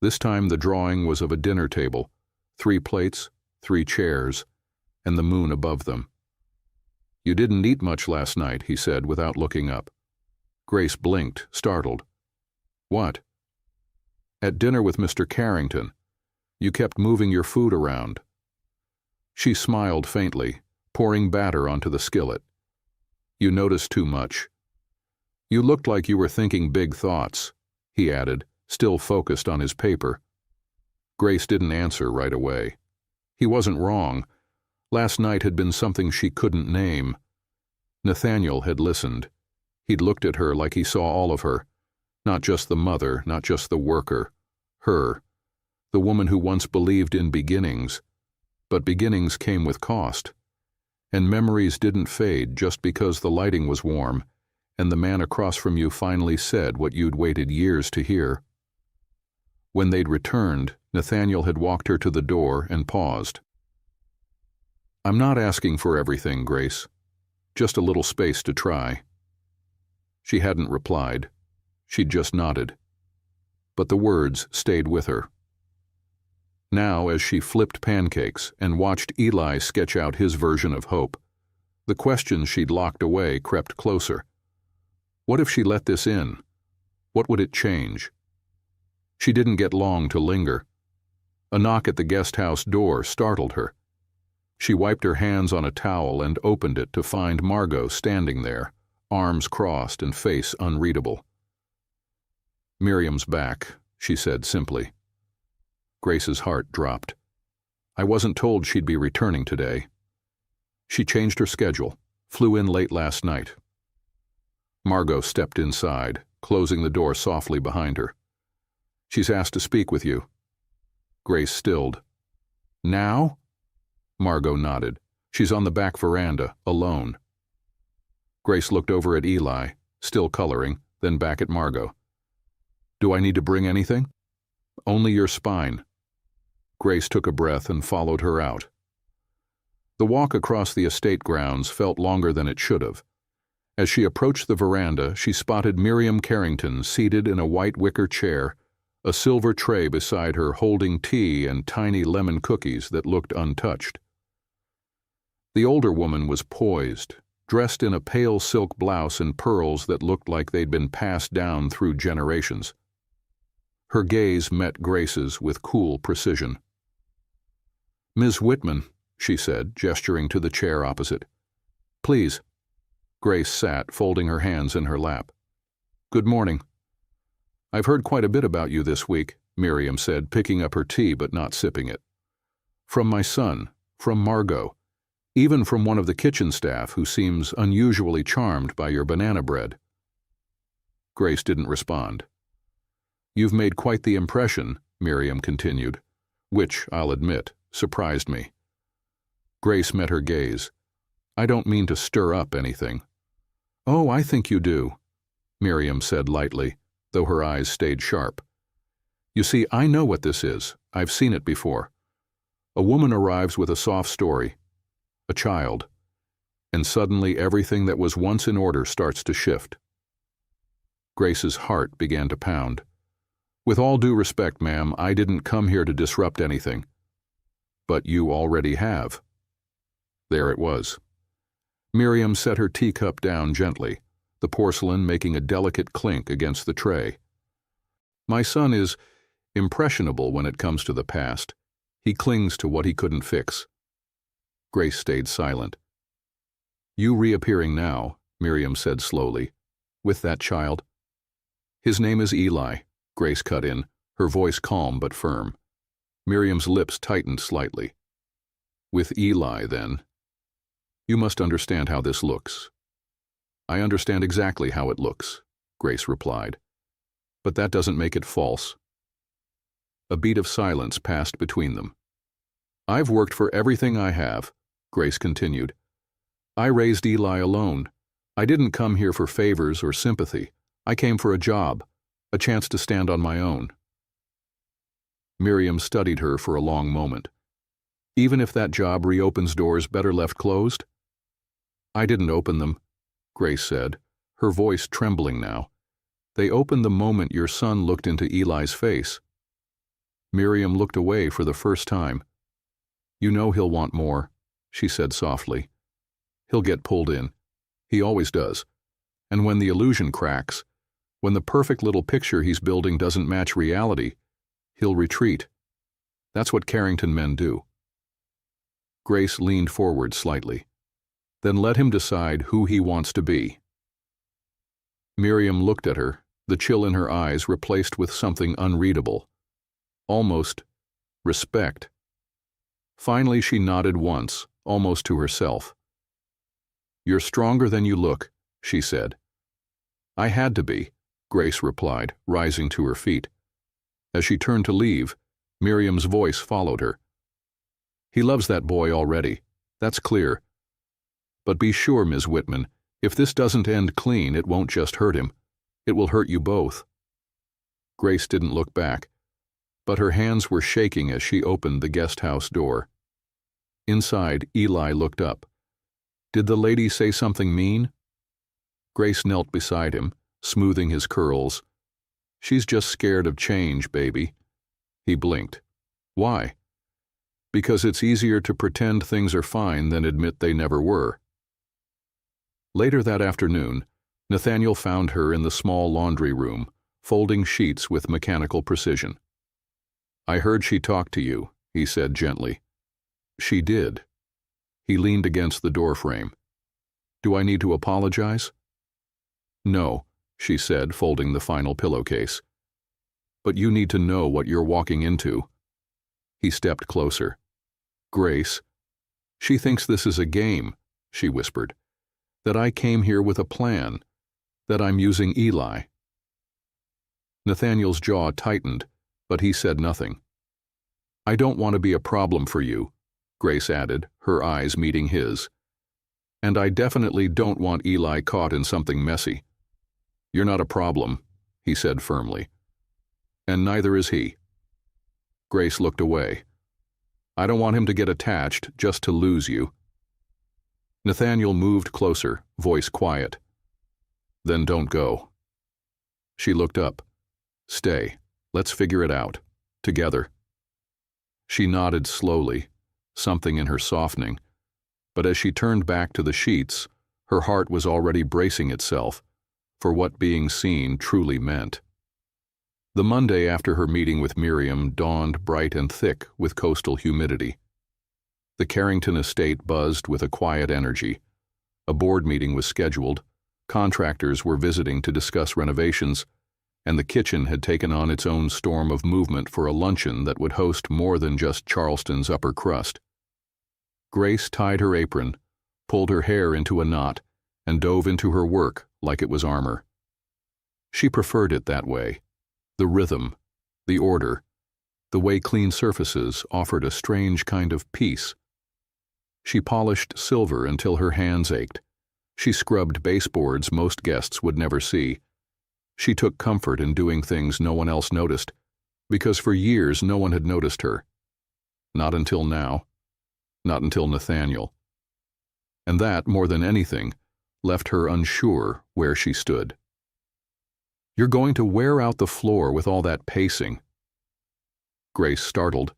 This time the drawing was of a dinner table, 3 plates, 3 chairs, and the moon above them. "You didn't eat much last night," he said without looking up. Grace blinked, startled. "What?" "At dinner with Mr. Carrington. You kept moving your food around." She smiled faintly, pouring batter onto the skillet. "You noticed too much." "You looked like you were thinking big thoughts," he added, still focused on his paper. Grace didn't answer right away. He wasn't wrong. Last night had been something she couldn't name. Nathaniel had listened. He'd looked at her like he saw all of her, not just the mother, not just the worker, her, the woman who once believed in beginnings. But beginnings came with cost. And memories didn't fade just because the lighting was warm and the man across from you finally said what you'd waited years to hear. When they'd returned, Nathaniel had walked her to the door and paused. "I'm not asking for everything, Grace. Just a little space to try." She hadn't replied. She'd just nodded. But the words stayed with her. Now, as she flipped pancakes and watched Eli sketch out his version of hope, the questions she'd locked away crept closer. What if she let this in? What would it change? She didn't get long to linger. A knock at the guest house door startled her. She wiped her hands on a towel and opened it to find Margot standing there, arms crossed and face unreadable. "Miriam's back," she said simply. Grace's heart dropped. I wasn't told she'd be returning today. She changed her schedule, flew in late last night. Margot stepped inside, closing the door softly behind her. She's asked to speak with you. Grace stilled. Now? Margot nodded. She's on the back veranda, alone. Grace looked over at Eli, still coloring, then back at Margot. Do I need to bring anything? Only your spine. Grace took a breath and followed her out. The walk across the estate grounds felt longer than it should have. As she approached the veranda, she spotted Miriam Carrington seated in a white wicker chair, a silver tray beside her holding tea and tiny lemon cookies that looked untouched. The older woman was poised, dressed in a pale silk blouse and pearls that looked like they'd been passed down through generations. Her gaze met Grace's with cool precision. Ms. Whitman, she said, gesturing to the chair opposite. Please. Grace sat, folding her hands in her lap. Good morning. I've heard quite a bit about you this week, Miriam said, picking up her tea but not sipping it. From my son, from Margot, even from one of the kitchen staff who seems unusually charmed by your banana bread. Grace didn't respond. You've made quite the impression, Miriam continued, which, I'll admit, surprised me. Grace met her gaze. I don't mean to stir up anything. Oh, I think you do, Miriam said lightly, though her eyes stayed sharp. You see, I know what this is. I've seen it before. A woman arrives with a soft story, a child, and suddenly everything that was once in order starts to shift. Grace's heart began to pound. With all due respect, ma'am, I didn't come here to disrupt anything. But you already have. There it was. Miriam set her teacup down gently, the porcelain making a delicate clink against the tray. My son is impressionable when it comes to the past. He clings to what he couldn't fix. Grace stayed silent. You reappearing now, Miriam said slowly, with that child. His name is Eli, Grace cut in, her voice calm but firm. Miriam's lips tightened slightly. With Eli, then. You must understand how this looks. I understand exactly how it looks, Grace replied. But that doesn't make it false. A beat of silence passed between them. I've worked for everything I have, Grace continued. I raised Eli alone. I didn't come here for favors or sympathy. I came for a job, a chance to stand on my own. Miriam studied her for a long moment. Even if that job reopens doors better left closed? I didn't open them, Grace said, her voice trembling now. They opened the moment your son looked into Eli's face. Miriam looked away for the first time. You know he'll want more, she said softly. He'll get pulled in. He always does. And when the illusion cracks, when the perfect little picture he's building doesn't match reality, he'll retreat. That's what Carrington men do. Grace leaned forward slightly. Then let him decide who he wants to be. Miriam looked at her, the chill in her eyes replaced with something unreadable. Almost respect. Finally she nodded once, almost to herself. You're stronger than you look, she said. I had to be, Grace replied, rising to her feet. As she turned to leave, Miriam's voice followed her. He loves that boy already, that's clear. But be sure, Ms. Whitman, if this doesn't end clean, it won't just hurt him. It will hurt you both. Grace didn't look back, but her hands were shaking as she opened the guest house door. Inside, Eli looked up. Did the lady say something mean? Grace knelt beside him, smoothing his curls. She's just scared of change, baby. He blinked. Why? Because it's easier to pretend things are fine than admit they never were. Later that afternoon, Nathaniel found her in the small laundry room, folding sheets with mechanical precision. I heard she talked to you, he said gently. She did. He leaned against the doorframe. Do I need to apologize? No, she said, folding the final pillowcase. But you need to know what you're walking into. He stepped closer. Grace, she thinks this is a game, she whispered. That I came here with a plan. That I'm using Eli. Nathaniel's jaw tightened, but he said nothing. I don't want to be a problem for you, Grace added, her eyes meeting his. And I definitely don't want Eli caught in something messy. You're not a problem, he said firmly. And neither is he. Grace looked away. I don't want him to get attached just to lose you. Nathaniel moved closer, voice quiet. Then don't go. She looked up. Stay. Let's figure it out. Together. She nodded slowly, something in her softening, but as she turned back to the sheets, her heart was already bracing itself for what being seen truly meant. The Monday after her meeting with Miriam dawned bright and thick with coastal humidity. The Carrington estate buzzed with a quiet energy. A board meeting was scheduled, contractors were visiting to discuss renovations, and the kitchen had taken on its own storm of movement for a luncheon that would host more than just Charleston's upper crust. Grace tied her apron, pulled her hair into a knot, and dove into her work like it was armor. She preferred it that way. The rhythm, the order, the way clean surfaces offered a strange kind of peace. She polished silver until her hands ached. She scrubbed baseboards most guests would never see. She took comfort in doing things no one else noticed, because for years no one had noticed her. Not until now. Not until Nathaniel. And that, more than anything, left her unsure where she stood. You're going to wear out the floor with all that pacing. Grace startled,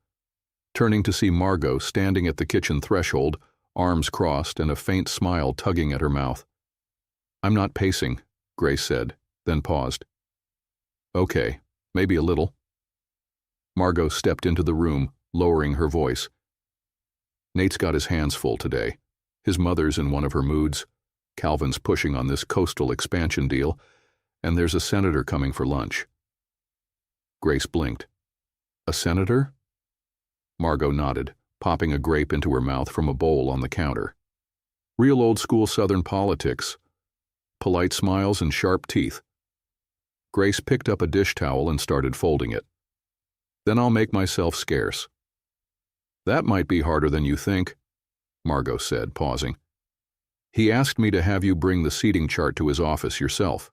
turning to see Margot standing at the kitchen threshold, arms crossed and a faint smile tugging at her mouth. I'm not pacing, Grace said, then paused. Okay, maybe a little. Margot stepped into the room, lowering her voice. Nate's got his hands full today. His mother's in one of her moods. Calvin's pushing on this coastal expansion deal, and there's a senator coming for lunch. Grace blinked. A senator? Margot nodded, popping a grape into her mouth from a bowl on the counter. Real old-school Southern politics. Polite smiles and sharp teeth. Grace picked up a dish towel and started folding it. Then I'll make myself scarce. That might be harder than you think, Margot said, pausing. He asked me to have you bring the seating chart to his office yourself.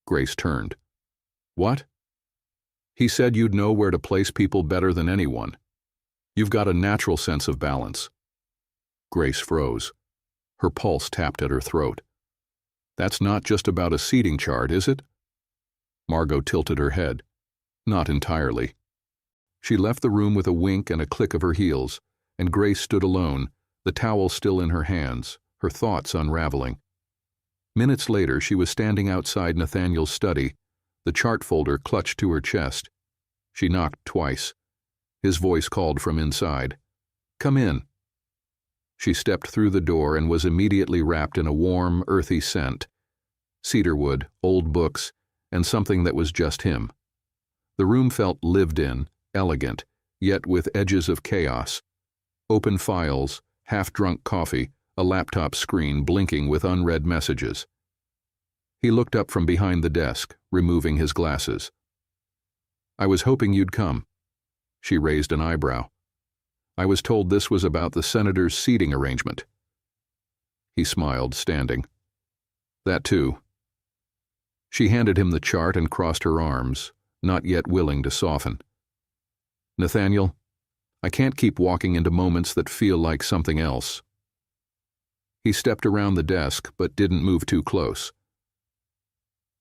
Grace turned. What? He said you'd know where to place people better than anyone. You've got a natural sense of balance. Grace froze. Her pulse tapped at her throat. That's not just about a seating chart, is it? Margot tilted her head. Not entirely. She left the room with a wink and a click of her heels, and Grace stood alone, the towel still in her hands, her thoughts unraveling. Minutes later, she was standing outside Nathaniel's study, the chart folder clutched to her chest. She knocked twice. His voice called from inside. Come in. She stepped through the door and was immediately wrapped in a warm, earthy scent. Cedarwood, old books, and something that was just him. The room felt lived in, elegant, yet with edges of chaos. Open files, half-drunk coffee, a laptop screen blinking with unread messages. He looked up from behind the desk, removing his glasses. I was hoping you'd come. She raised an eyebrow. I was told this was about the senator's seating arrangement. He smiled, standing. That too. She handed him the chart and crossed her arms, not yet willing to soften. Nathaniel, I can't keep walking into moments that feel like something else. He stepped around the desk, but didn't move too close.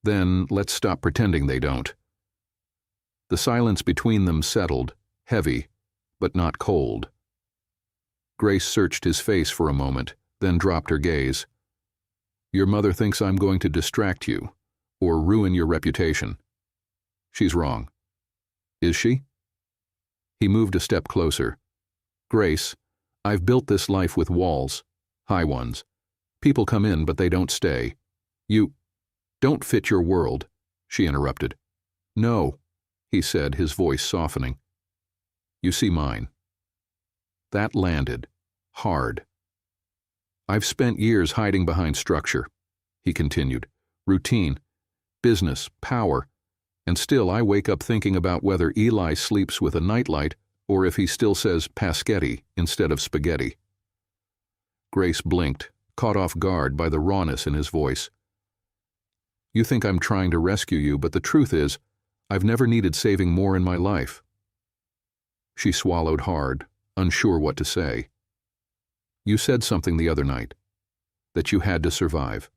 Then let's stop pretending they don't. The silence between them settled, heavy, but not cold. Grace searched his face for a moment, then dropped her gaze. Your mother thinks I'm going to distract you, or ruin your reputation. She's wrong. Is she? He moved a step closer. Grace, I've built this life with walls, high ones. People come in, but they don't stay. You don't fit your world, she interrupted. No, he said, his voice softening. You see mine." That landed. Hard. "I've spent years hiding behind structure," he continued. "Routine, business, power, and still I wake up thinking about whether Eli sleeps with a nightlight or if he still says paschetti instead of spaghetti." Grace blinked, caught off guard by the rawness in his voice. "You think I'm trying to rescue you, but the truth is, I've never needed saving more in my life." She swallowed hard, unsure what to say. "You said something the other night. That you had to survive.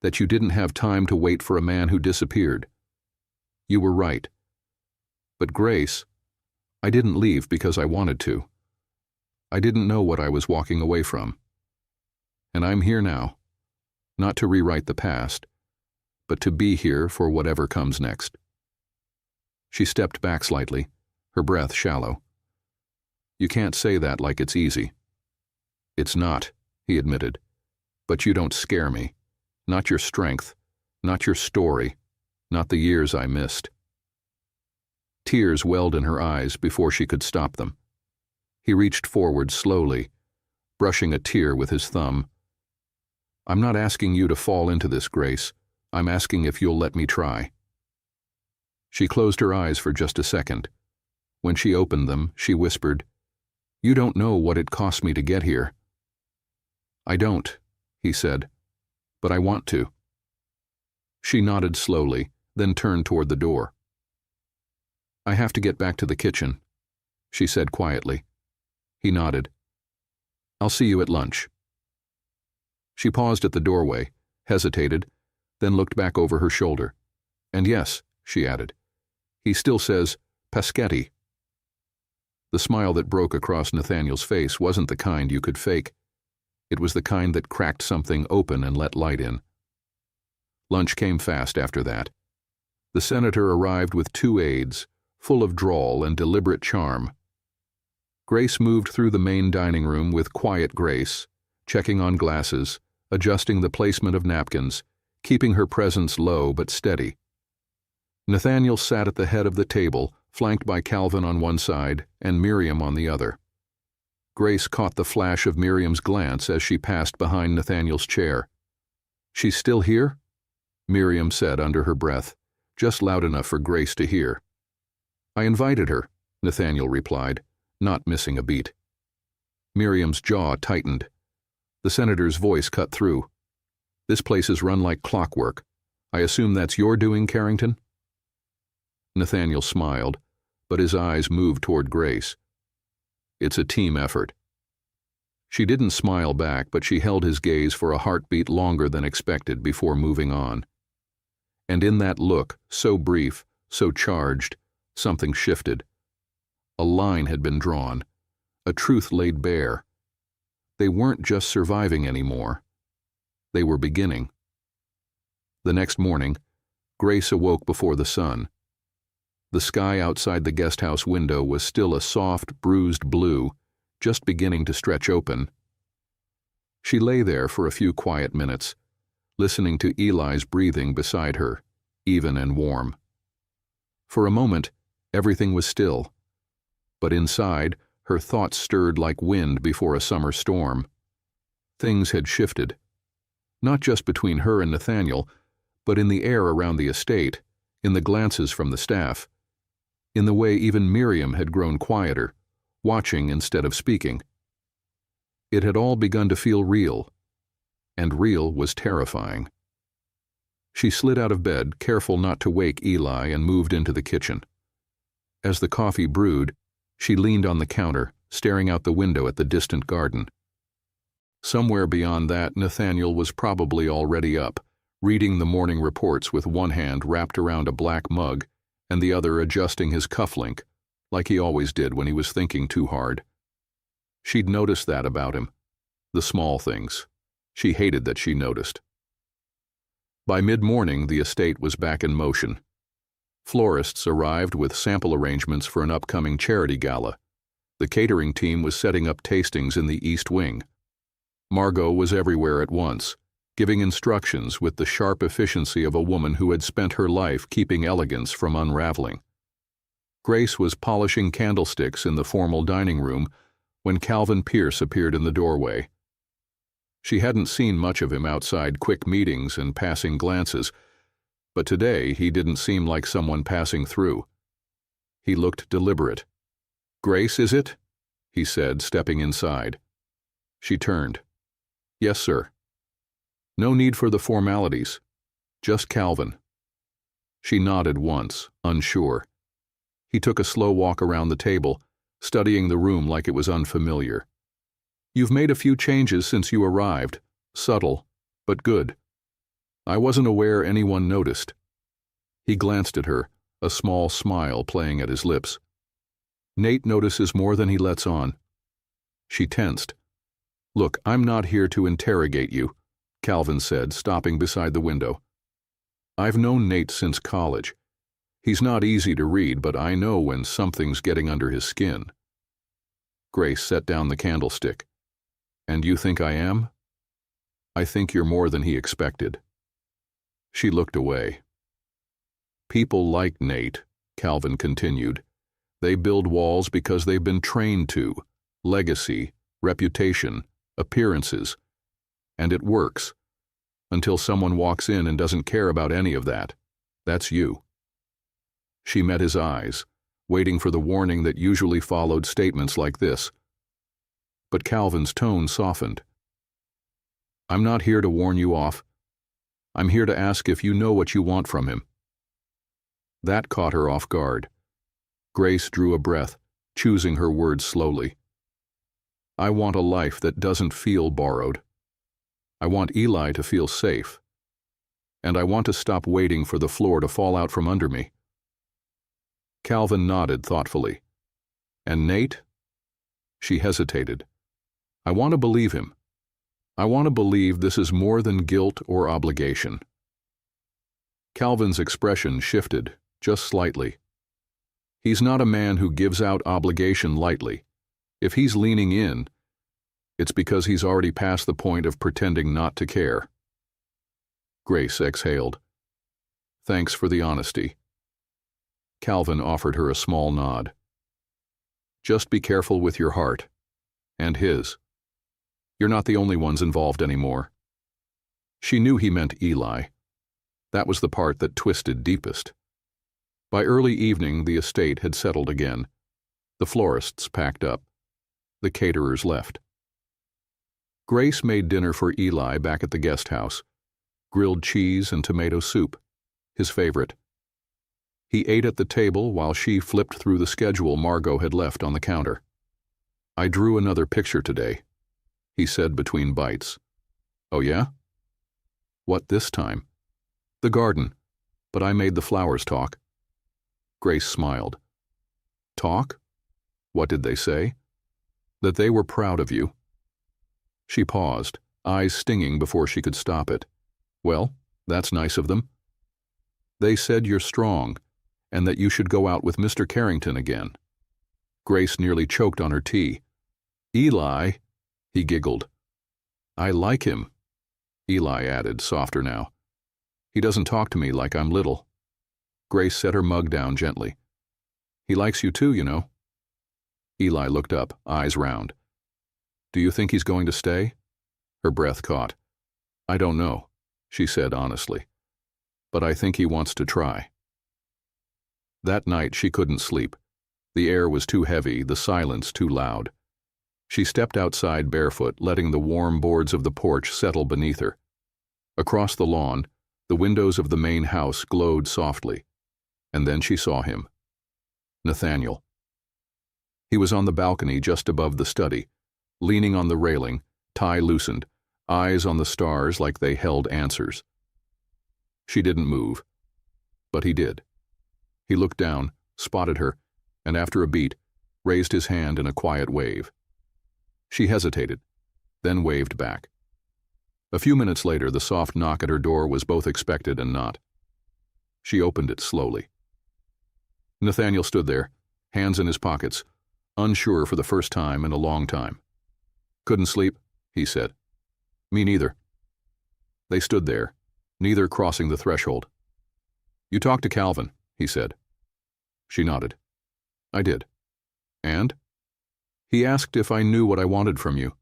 That you didn't have time to wait for a man who disappeared. You were right. But Grace, I didn't leave because I wanted to. I didn't know what I was walking away from. And I'm here now, not to rewrite the past, but to be here for whatever comes next." She stepped back slightly, her breath shallow. "You can't say that like it's easy." "It's not," he admitted. "But you don't scare me. Not your strength, not your story, not the years I missed." Tears welled in her eyes before she could stop them. He reached forward slowly, brushing a tear with his thumb. "I'm not asking you to fall into this, Grace. I'm asking if you'll let me try." She closed her eyes for just a second. When she opened them, she whispered, "You don't know what it cost me to get here." "I don't," he said, "but I want to." She nodded slowly, then turned toward the door. "I have to get back to the kitchen," she said quietly. He nodded. "I'll see you at lunch." She paused at the doorway, hesitated, then looked back over her shoulder. "And yes," she added, "he still says paschetti." The smile that broke across Nathaniel's face wasn't the kind you could fake. It was the kind that cracked something open and let light in. Lunch came fast after that. The senator arrived with 2 aides, full of drawl and deliberate charm. Grace moved through the main dining room with quiet grace, checking on glasses, adjusting the placement of napkins, keeping her presence low but steady. Nathaniel sat at the head of the table, flanked by Calvin on one side and Miriam on the other. Grace caught the flash of Miriam's glance as she passed behind Nathaniel's chair. "She's still here?" Miriam said under her breath, just loud enough for Grace to hear. "I invited her," Nathaniel replied, not missing a beat. Miriam's jaw tightened. The senator's voice cut through. "This place is run like clockwork. I assume that's your doing, Carrington?" Nathaniel smiled, but his eyes moved toward Grace. "It's a team effort." She didn't smile back, but she held his gaze for a heartbeat longer than expected before moving on. And in that look, so brief, so charged, something shifted. A line had been drawn, a truth laid bare. They weren't just surviving anymore. They were beginning. The next morning, Grace awoke before the sun. The sky outside the guest house window was still a soft, bruised blue, just beginning to stretch open. She lay there for a few quiet minutes, listening to Eli's breathing beside her, even and warm. For a moment, everything was still, but inside, her thoughts stirred like wind before a summer storm. Things had shifted, not just between her and Nathaniel, but in the air around the estate, in the glances from the staff, in the way even Miriam had grown quieter, watching instead of speaking. It had all begun to feel real, and real was terrifying. She slid out of bed, careful not to wake Eli, and moved into the kitchen. As the coffee brewed, she leaned on the counter, staring out the window at the distant garden. Somewhere beyond that, Nathaniel was probably already up, reading the morning reports with one hand wrapped around a black mug and the other adjusting his cufflink, like he always did when he was thinking too hard. She'd noticed that about him. The small things. She hated that she noticed. By mid-morning, the estate was back in motion. Florists arrived with sample arrangements for an upcoming charity gala. The catering team was setting up tastings in the East Wing. Margot was everywhere at once, giving instructions with the sharp efficiency of a woman who had spent her life keeping elegance from unraveling. Grace was polishing candlesticks in the formal dining room when Calvin Pierce appeared in the doorway. She hadn't seen much of him outside quick meetings and passing glances, but today he didn't seem like someone passing through. He looked deliberate. "Grace, is it?" he said, stepping inside. She turned. "Yes, sir." "No need for the formalities. Just Calvin." She nodded once, unsure. He took a slow walk around the table, studying the room like it was unfamiliar. "You've made a few changes since you arrived. Subtle, but good. I wasn't aware anyone noticed." He glanced at her, a small smile playing at his lips. "Nate notices more than he lets on." She tensed. "Look, I'm not here to interrogate you," Calvin said, stopping beside the window. "I've known Nate since college. He's not easy to read, but I know when something's getting under his skin." Grace set down the candlestick. "And you think I am?" "I think you're more than he expected." She looked away. "People like Nate," Calvin continued. "They build walls because they've been trained to. Legacy, reputation, appearances. And it works. Until someone walks in and doesn't care about any of that. That's you." She met his eyes, waiting for the warning that usually followed statements like this. But Calvin's tone softened. "I'm not here to warn you off. I'm here to ask if you know what you want from him." That caught her off guard. Grace drew a breath, choosing her words slowly. "I want a life that doesn't feel borrowed. I want Eli to feel safe. And I want to stop waiting for the floor to fall out from under me." Calvin nodded thoughtfully. "And Nate?" She hesitated. "I want to believe him. I want to believe this is more than guilt or obligation." Calvin's expression shifted, just slightly. He's not a man who gives out obligation lightly. If he's leaning in, it's because he's already past the point of pretending not to care. Grace exhaled. "Thanks for the honesty." Calvin offered her a small nod. "Just be careful with your heart. And his. You're not the only ones involved anymore." She knew he meant Eli. That was the part that twisted deepest. By early evening, the estate had settled again. The florists packed up. The caterers left. Grace made dinner for Eli back at the guest house. Grilled cheese and tomato soup, his favorite. He ate at the table while she flipped through the schedule Margot had left on the counter. "I drew another picture today," he said between bites. "Oh yeah? What this time?" "The garden, but I made the flowers talk." Grace smiled. "Talk? What did they say?" "That they were proud of you." She paused, eyes stinging before she could stop it. "Well, that's nice of them." "They said you're strong, and that you should go out with Mr. Carrington again." Grace nearly choked on her tea. "Eli," he giggled. "I like him," Eli added, softer now. "He doesn't talk to me like I'm little." Grace set her mug down gently. "He likes you too, you know." Eli looked up, eyes round. "Do you think he's going to stay?" Her breath caught. "I don't know," she said honestly. "But I think he wants to try." That night she couldn't sleep. The air was too heavy, the silence too loud. She stepped outside barefoot, letting the warm boards of the porch settle beneath her. Across the lawn, the windows of the main house glowed softly, and then she saw him. Nathaniel. He was on the balcony just above the study, leaning on the railing, tie loosened, eyes on the stars like they held answers. She didn't move, but he did. He looked down, spotted her, and after a beat, raised his hand in a quiet wave. She hesitated, then waved back. A few minutes later, the soft knock at her door was both expected and not. She opened it slowly. Nathaniel stood there, hands in his pockets, unsure for the first time in a long time. "Couldn't sleep," he said. "Me neither." They stood there, neither crossing the threshold. "You talked to Calvin," he said. She nodded. I did. And? He asked if I knew what I wanted from you.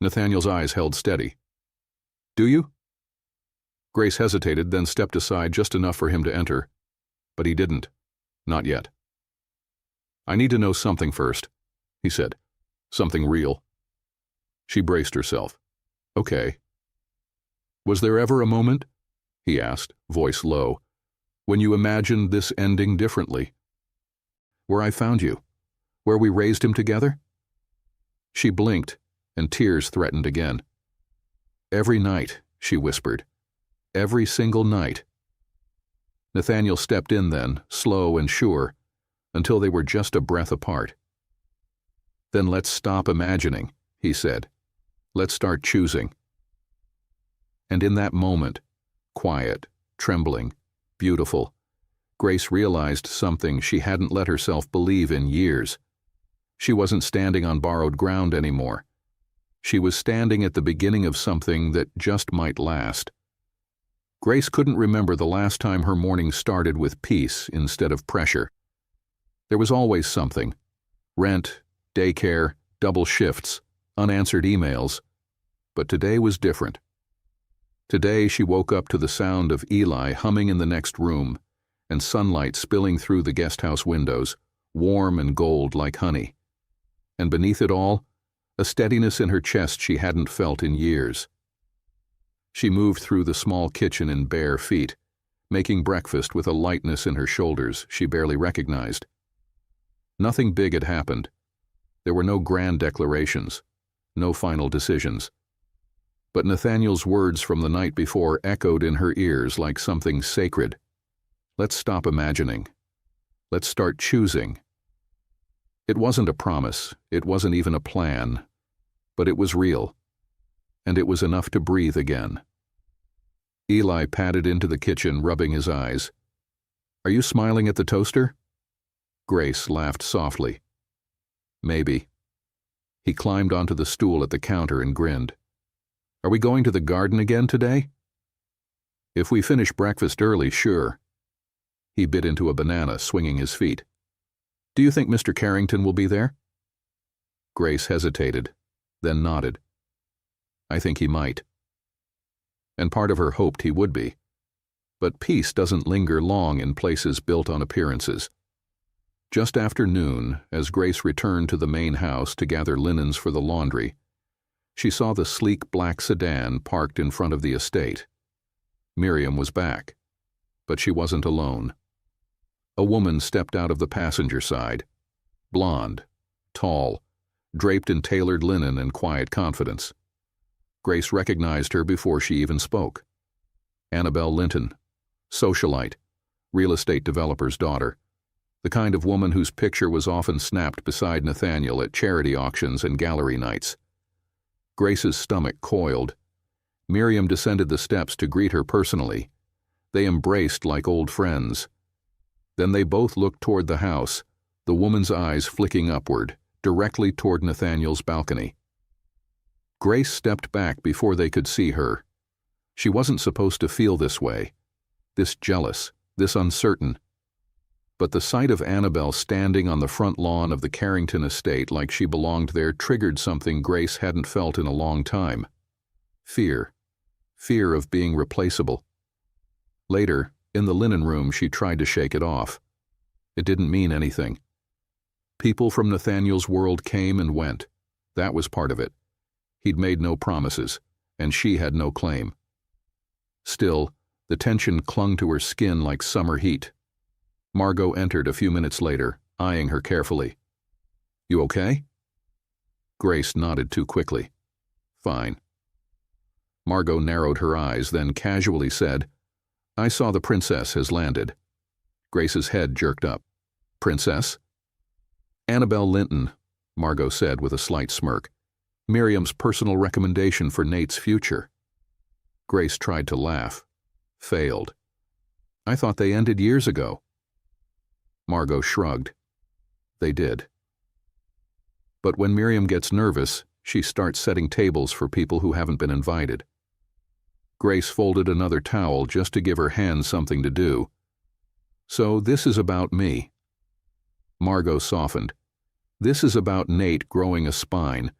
Nathaniel's eyes held steady. Do you? Grace hesitated, then stepped aside just enough for him to enter. But he didn't. Not yet. I need to know something first, he said. Something real. She braced herself. Okay. Was there ever a moment, he asked, voice low, when you imagined this ending differently? Where I found you? Where we raised him together? She blinked, and tears threatened again. Every night, she whispered. Every single night. Nathaniel stepped in then, slow and sure, until they were just a breath apart. Then let's stop imagining, he said. Let's start choosing. And in that moment, quiet, trembling, beautiful, Grace realized something she hadn't let herself believe in years. She wasn't standing on borrowed ground anymore. She was standing at the beginning of something that just might last. Grace couldn't remember the last time her morning started with peace instead of pressure. There was always something. Rent, daycare, double shifts, unanswered emails. But today was different. Today she woke up to the sound of Eli humming in the next room and sunlight spilling through the guest house windows, warm and gold like honey. And beneath it all, a steadiness in her chest she hadn't felt in years. She moved through the small kitchen in bare feet, making breakfast with a lightness in her shoulders she barely recognized. Nothing big had happened. There were no grand declarations, no final decisions. But Nathaniel's words from the night before echoed in her ears like something sacred. Let's stop imagining. Let's start choosing. It wasn't a promise, it wasn't even a plan, but it was real, and it was enough to breathe again. Eli padded into the kitchen, rubbing his eyes. Are you smiling at the toaster? Grace laughed softly. Maybe. He climbed onto the stool at the counter and grinned. Are we going to the garden again today? If we finish breakfast early, sure. He bit into a banana, swinging his feet. Do you think Mr. Carrington will be there? Grace hesitated, then nodded. I think he might. And part of her hoped he would be. But peace doesn't linger long in places built on appearances. Just after noon, as Grace returned to the main house to gather linens for the laundry, she saw the sleek black sedan parked in front of the estate. Miriam was back, but she wasn't alone. A woman stepped out of the passenger side, blonde, tall, draped in tailored linen and quiet confidence. Grace recognized her before she even spoke. Annabelle Linton, socialite, real estate developer's daughter, the kind of woman whose picture was often snapped beside Nathaniel at charity auctions and gallery nights. Grace's stomach coiled. Miriam descended the steps to greet her personally. They embraced like old friends. Then they both looked toward the house, the woman's eyes flicking upward, directly toward Nathaniel's balcony. Grace stepped back before they could see her. She wasn't supposed to feel this way, this jealous, this uncertain. But the sight of Annabelle standing on the front lawn of the Carrington estate like she belonged there triggered something Grace hadn't felt in a long time. Fear. Fear of being replaceable. Later, in the linen room, she tried to shake it off. It didn't mean anything. People from Nathaniel's world came and went. That was part of it. He'd made no promises, and she had no claim. Still, the tension clung to her skin like summer heat. Margot entered a few minutes later, eyeing her carefully. You okay? Grace nodded too quickly. Fine. Margot narrowed her eyes, then casually said, I saw the princess has landed. Grace's head jerked up. Princess? Annabelle Linton, Margot said with a slight smirk. Miriam's personal recommendation for Nate's future. Grace tried to laugh. Failed. I thought they ended years ago. Margot shrugged. They did. But when Miriam gets nervous, she starts setting tables for people who haven't been invited. Grace folded another towel just to give her hands something to do. So this is about me. Margot softened. This is about Nate growing a spine,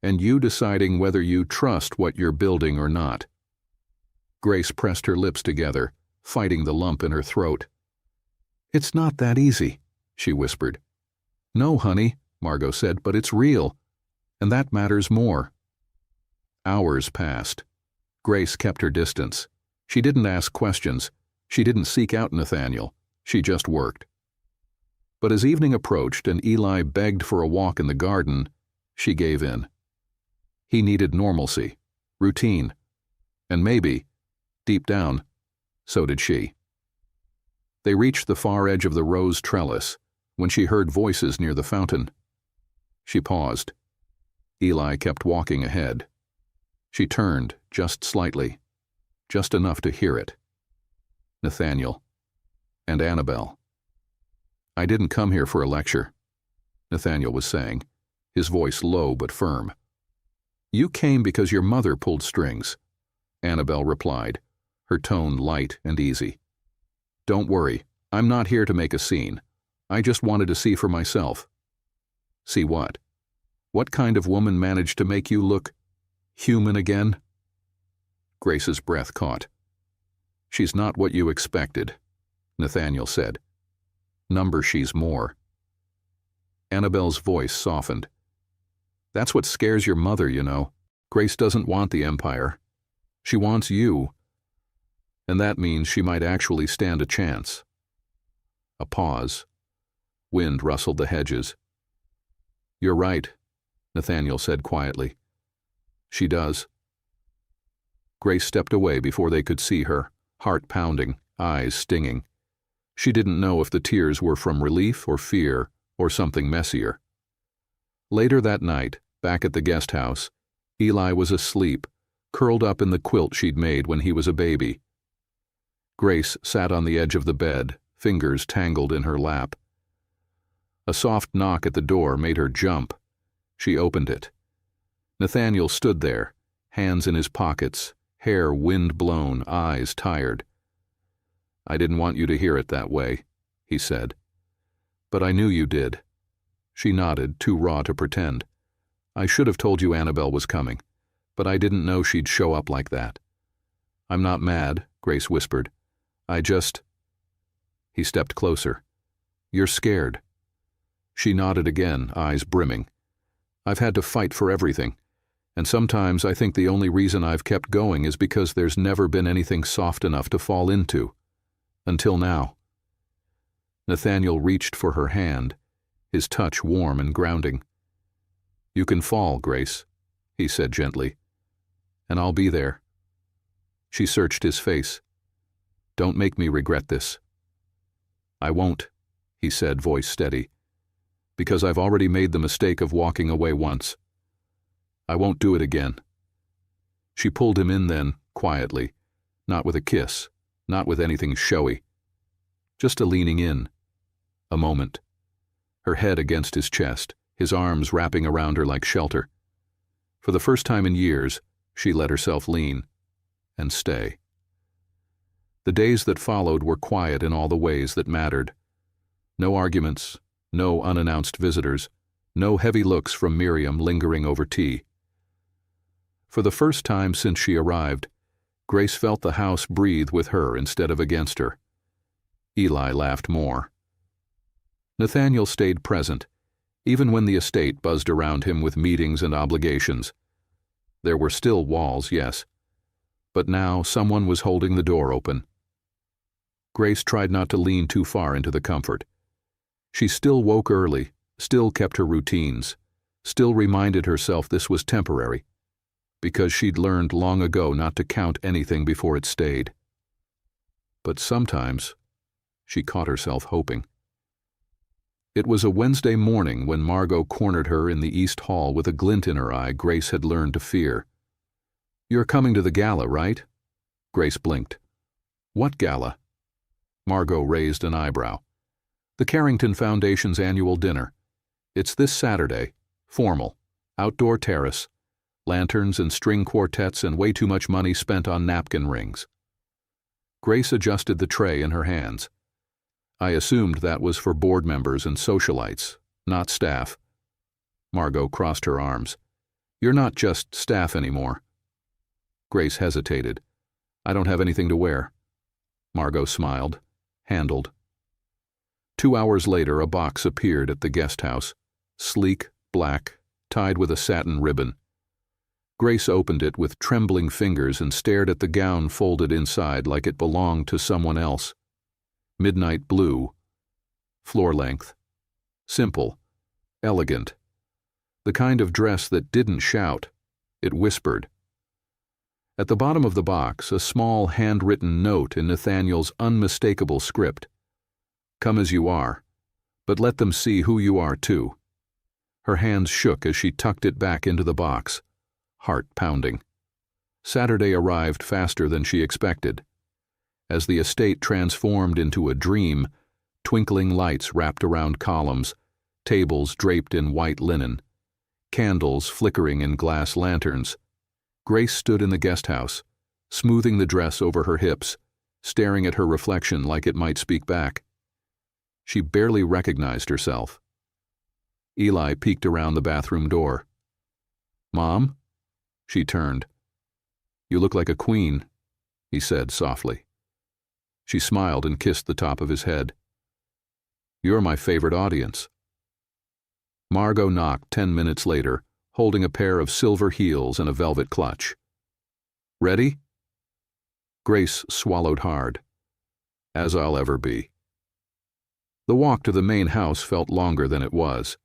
and you deciding whether you trust what you're building or not. Grace pressed her lips together, fighting the lump in her throat. It's not that easy, she whispered. No, honey, Margot said, but it's real, and that matters more. Hours passed. Grace kept her distance. She didn't ask questions. She didn't seek out Nathaniel. She just worked. But as evening approached and Eli begged for a walk in the garden, she gave in. He needed normalcy, routine, and maybe, deep down, so did she. They reached the far edge of the rose trellis when she heard voices near the fountain. She paused. Eli kept walking ahead. She turned just slightly, just enough to hear it. Nathaniel and Annabelle. I didn't come here for a lecture, Nathaniel was saying, his voice low but firm. You came because your mother pulled strings, Annabelle replied, her tone light and easy. Don't worry, I'm not here to make a scene. I just wanted to see for myself. See what? What kind of woman managed to make you look human again? Grace's breath caught. She's not what you expected, Nathaniel said. Number she's more. Annabelle's voice softened. That's what scares your mother, you know. Grace doesn't want the empire. She wants you. And that means she might actually stand a chance. A pause. Wind rustled the hedges. You're right, Nathaniel said quietly. She does. Grace stepped away before they could see her, heart pounding, eyes stinging. She didn't know if the tears were from relief or fear or something messier. Later that night, back at the guest house, Eli was asleep, curled up in the quilt she'd made when he was a baby. Grace sat on the edge of the bed, fingers tangled in her lap. A soft knock at the door made her jump. She opened it. Nathaniel stood there, hands in his pockets, hair wind-blown, eyes tired. I didn't want you to hear it that way, he said. But I knew you did. She nodded, too raw to pretend. I should have told you Annabelle was coming, but I didn't know she'd show up like that. I'm not mad, Grace whispered. I just... He stepped closer. You're scared. She nodded again, eyes brimming. I've had to fight for everything, and sometimes I think the only reason I've kept going is because there's never been anything soft enough to fall into. Until now. Nathaniel reached for her hand, his touch warm and grounding. You can fall, Grace, he said gently, and I'll be there. She searched his face. Don't make me regret this. I won't, he said, voice steady, because I've already made the mistake of walking away once. I won't do it again. She pulled him in then, quietly, not with a kiss, not with anything showy. Just a leaning in. A moment. Her head against his chest, his arms wrapping around her like shelter. For the first time in years, she let herself lean and stay. The days that followed were quiet in all the ways that mattered. No arguments, no unannounced visitors, no heavy looks from Miriam lingering over tea. For the first time since she arrived, Grace felt the house breathe with her instead of against her. Eli laughed more. Nathaniel stayed present, even when the estate buzzed around him with meetings and obligations. There were still walls, yes, but now someone was holding the door open. Grace tried not to lean too far into the comfort. She still woke early, still kept her routines, still reminded herself this was temporary, because she'd learned long ago not to count anything before it stayed. But sometimes, she caught herself hoping. It was a Wednesday morning when Margot cornered her in the East Hall with a glint in her eye Grace had learned to fear. You're coming to the gala, right? Grace blinked. What gala? Margot raised an eyebrow. The Carrington Foundation's annual dinner. It's this Saturday, formal, outdoor terrace, lanterns and string quartets and way too much money spent on napkin rings. Grace adjusted the tray in her hands. I assumed that was for board members and socialites, not staff. Margot crossed her arms. You're not just staff anymore. Grace hesitated. I don't have anything to wear. Margot smiled, handled. 2 hours later, a box appeared at the guest house, sleek, black, tied with a satin ribbon. Grace opened it with trembling fingers and stared at the gown folded inside like it belonged to someone else. Midnight blue, floor length, simple, elegant. The kind of dress that didn't shout, it whispered. At the bottom of the box, a small handwritten note in Nathaniel's unmistakable script. Come as you are, but let them see who you are too. Her hands shook as she tucked it back into the box, heart pounding. Saturday arrived faster than she expected. As the estate transformed into a dream, twinkling lights wrapped around columns, tables draped in white linen, candles flickering in glass lanterns, Grace stood in the guest house, smoothing the dress over her hips, staring at her reflection like it might speak back. She barely recognized herself. Eli peeked around the bathroom door. Mom? She turned. You look like a queen, he said softly. She smiled and kissed the top of his head. You're my favorite audience. Margot knocked 10 minutes later, holding a pair of silver heels and a velvet clutch. Ready? Grace swallowed hard. As I'll ever be. The walk to the main house felt longer than it was.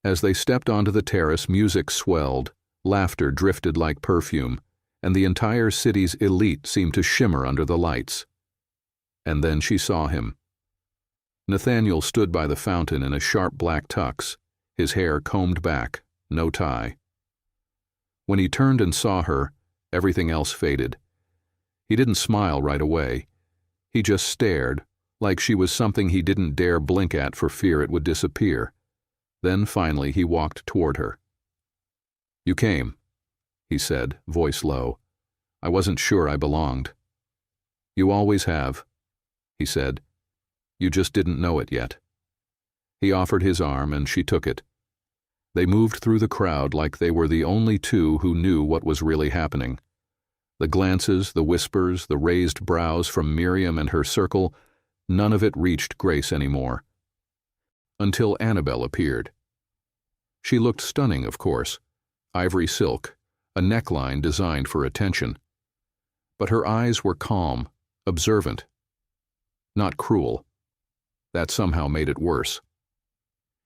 As they stepped onto the terrace, music swelled, laughter drifted like perfume, and the entire city's elite seemed to shimmer under the lights. And then she saw him. Nathaniel stood by the fountain in a sharp black tux, his hair combed back, no tie. When he turned and saw her, everything else faded. He didn't smile right away. He just stared, like she was something he didn't dare blink at for fear it would disappear. Then finally he walked toward her. You came, he said, voice low. I wasn't sure I belonged. You always have, he said. You just didn't know it yet. He offered his arm and she took it. They moved through the crowd like they were the only two who knew what was really happening. The glances, the whispers, the raised brows from Miriam and her circle, none of it reached Grace anymore. Until Annabelle appeared. She looked stunning, of course. Ivory silk, a neckline designed for attention. But her eyes were calm, observant. Not cruel. That somehow made it worse.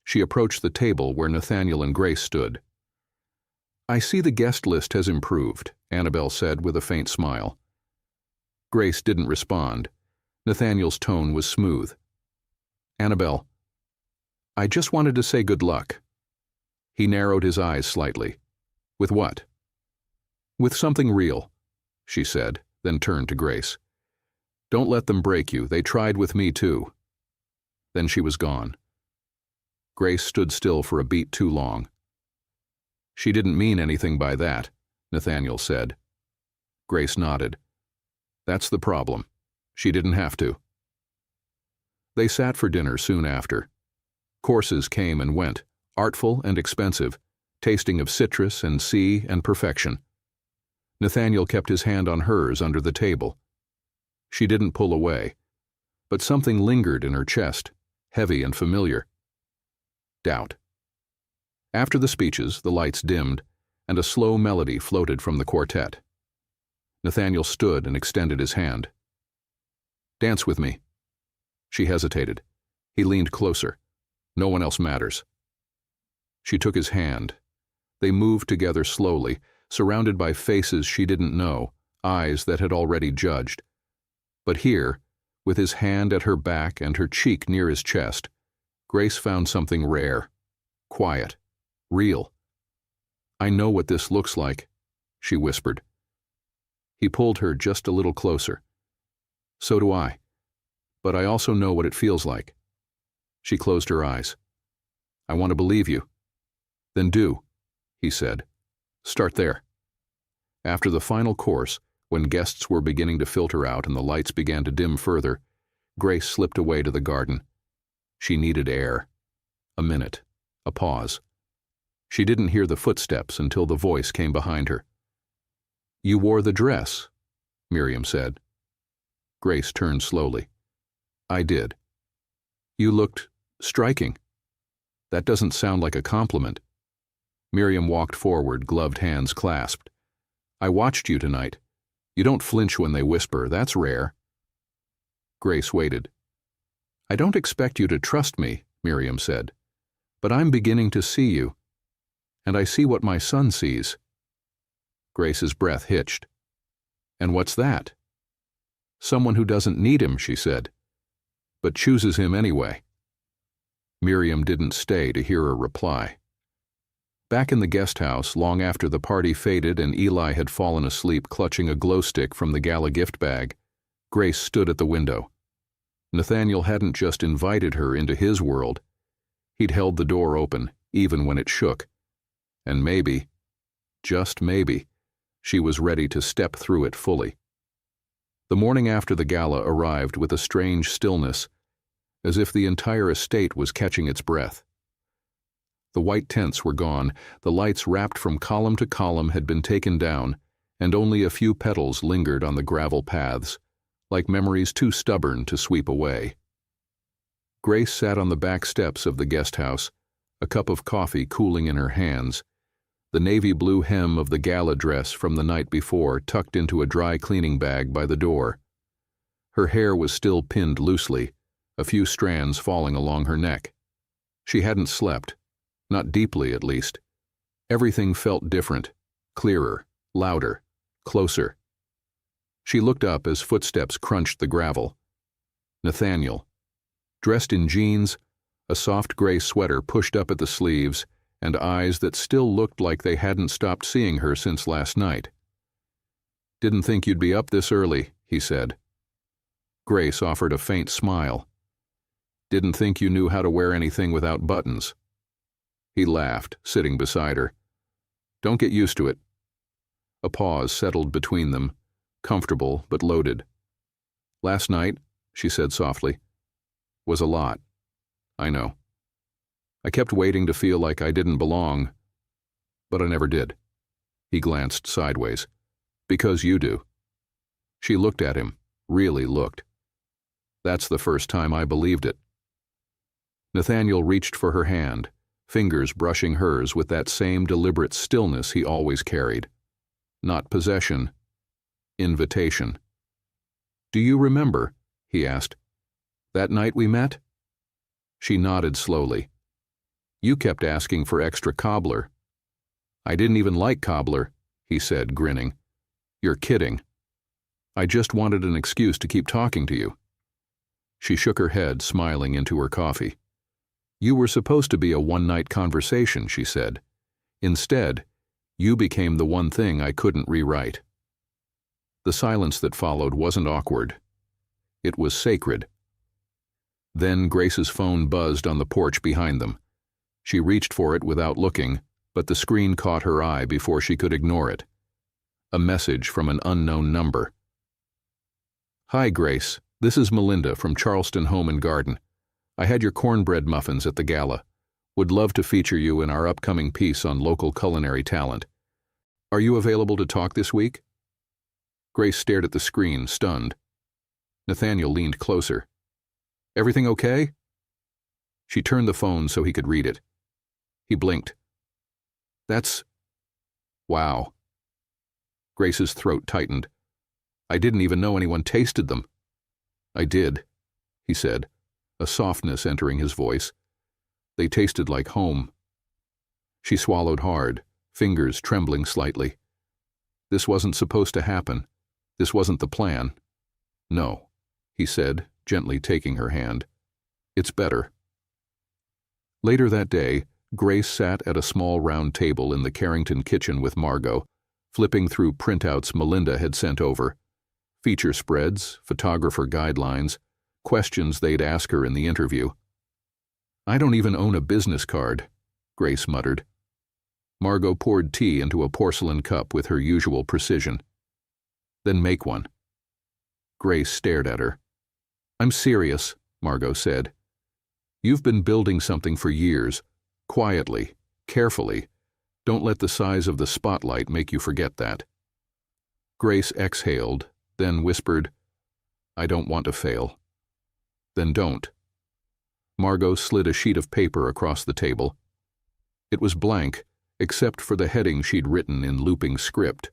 She approached the table where Nathaniel and Grace stood. I see the guest list has improved, Annabelle said with a faint smile. Grace didn't respond. Nathaniel's tone was smooth. Annabelle, I just wanted to say good luck. He narrowed his eyes slightly. With what? With something real, she said, then turned to Grace. Don't let them break you. They tried with me too. Then she was gone. Grace stood still for a beat too long. She didn't mean anything by that, Nathaniel said. Grace nodded. That's the problem. She didn't have to. They sat for dinner soon after. Courses came and went, artful and expensive, tasting of citrus and sea and perfection. Nathaniel kept his hand on hers under the table. She didn't pull away, but something lingered in her chest, heavy and familiar. Doubt. After the speeches, the lights dimmed, and a slow melody floated from the quartet. Nathaniel stood and extended his hand. Dance with me. She hesitated. He leaned closer. No one else matters. She took his hand. They moved together slowly, surrounded by faces she didn't know, eyes that had already judged. But here, with his hand at her back and her cheek near his chest, Grace found something rare, quiet, real. I know what this looks like, she whispered. He pulled her just a little closer. So do I. But I also know what it feels like. She closed her eyes. I want to believe you. Then do, he said. Start there. After the final course, when guests were beginning to filter out and the lights began to dim further, Grace slipped away to the garden. She needed air. A minute. A pause. She didn't hear the footsteps until the voice came behind her. "You wore the dress," Miriam said. Grace turned slowly. "I did." "You looked striking." "That doesn't sound like a compliment." Miriam walked forward, gloved hands clasped. "I watched you tonight. You don't flinch when they whisper. That's rare." Grace waited. "I don't expect you to trust me," Miriam said, "but I'm beginning to see you. And I see what my son sees." Grace's breath hitched. "And what's that?" "Someone who doesn't need him," she said, "but chooses him anyway." Miriam didn't stay to hear a reply. Back in the guest house, long after the party faded and Eli had fallen asleep clutching a glow stick from the gala gift bag, Grace stood at the window. Nathaniel hadn't just invited her into his world. He'd held the door open, even when it shook. And maybe, just maybe, she was ready to step through it fully. The morning after the gala arrived with a strange stillness, as if the entire estate was catching its breath. The white tents were gone, the lights wrapped from column to column had been taken down, and only a few petals lingered on the gravel paths, like memories too stubborn to sweep away. Grace sat on the back steps of the guest house, a cup of coffee cooling in her hands, the navy blue hem of the gala dress from the night before tucked into a dry cleaning bag by the door. Her hair was still pinned loosely, a few strands falling along her neck. She hadn't slept, not deeply at least. Everything felt different, clearer, louder, closer. She looked up as footsteps crunched the gravel. Nathaniel, dressed in jeans, a soft gray sweater pushed up at the sleeves, and eyes that still looked like they hadn't stopped seeing her since last night. "Didn't think you'd be up this early," he said. Grace offered a faint smile. "Didn't think you knew how to wear anything without buttons." He laughed, sitting beside her. "Don't get used to it." A pause settled between them, comfortable but loaded. "Last night," she said softly, "was a lot. I know. I kept waiting to feel like I didn't belong, but I never did." He glanced sideways. "Because you do." She looked at him, really looked. "That's the first time I believed it." Nathaniel reached for her hand, fingers brushing hers with that same deliberate stillness he always carried. Not possession, invitation. "Do you remember?" he asked. "That night we met?" She nodded slowly. "You kept asking for extra cobbler." "I didn't even like cobbler," he said, grinning. "You're kidding. I just wanted an excuse to keep talking to you." She shook her head, smiling into her coffee. "You were supposed to be a one-night conversation," she said. "Instead, you became the one thing I couldn't rewrite." The silence that followed wasn't awkward. It was sacred. Then Grace's phone buzzed on the porch behind them. She reached for it without looking, but the screen caught her eye before she could ignore it. A message from an unknown number. "Hi, Grace. This is Melinda from Charleston Home and Garden. I had your cornbread muffins at the gala. Would love to feature you in our upcoming piece on local culinary talent. Are you available to talk this week?" Grace stared at the screen, stunned. Nathaniel leaned closer. "Everything okay?" She turned the phone so he could read it. He blinked. "That's... wow." Grace's throat tightened. "I didn't even know anyone tasted them." "I did," he said, a softness entering his voice. "They tasted like home." She swallowed hard, fingers trembling slightly. This wasn't supposed to happen. This wasn't the plan. "No," he said, gently taking her hand. "It's better." Later that day, Grace sat at a small round table in the Carrington kitchen with Margot, flipping through printouts Melinda had sent over. Feature spreads, photographer guidelines, questions they'd ask her in the interview. "I don't even own a business card," Grace muttered. Margot poured tea into a porcelain cup with her usual precision. "Then make one." Grace stared at her. I'm serious, Margot said. You've been building something for years, quietly, carefully. Don't let the size of the spotlight make you forget that. Grace exhaled, then whispered, I don't want to fail. Then don't. Margot slid a sheet of paper across the table. It was blank, except for the heading she'd written in looping script.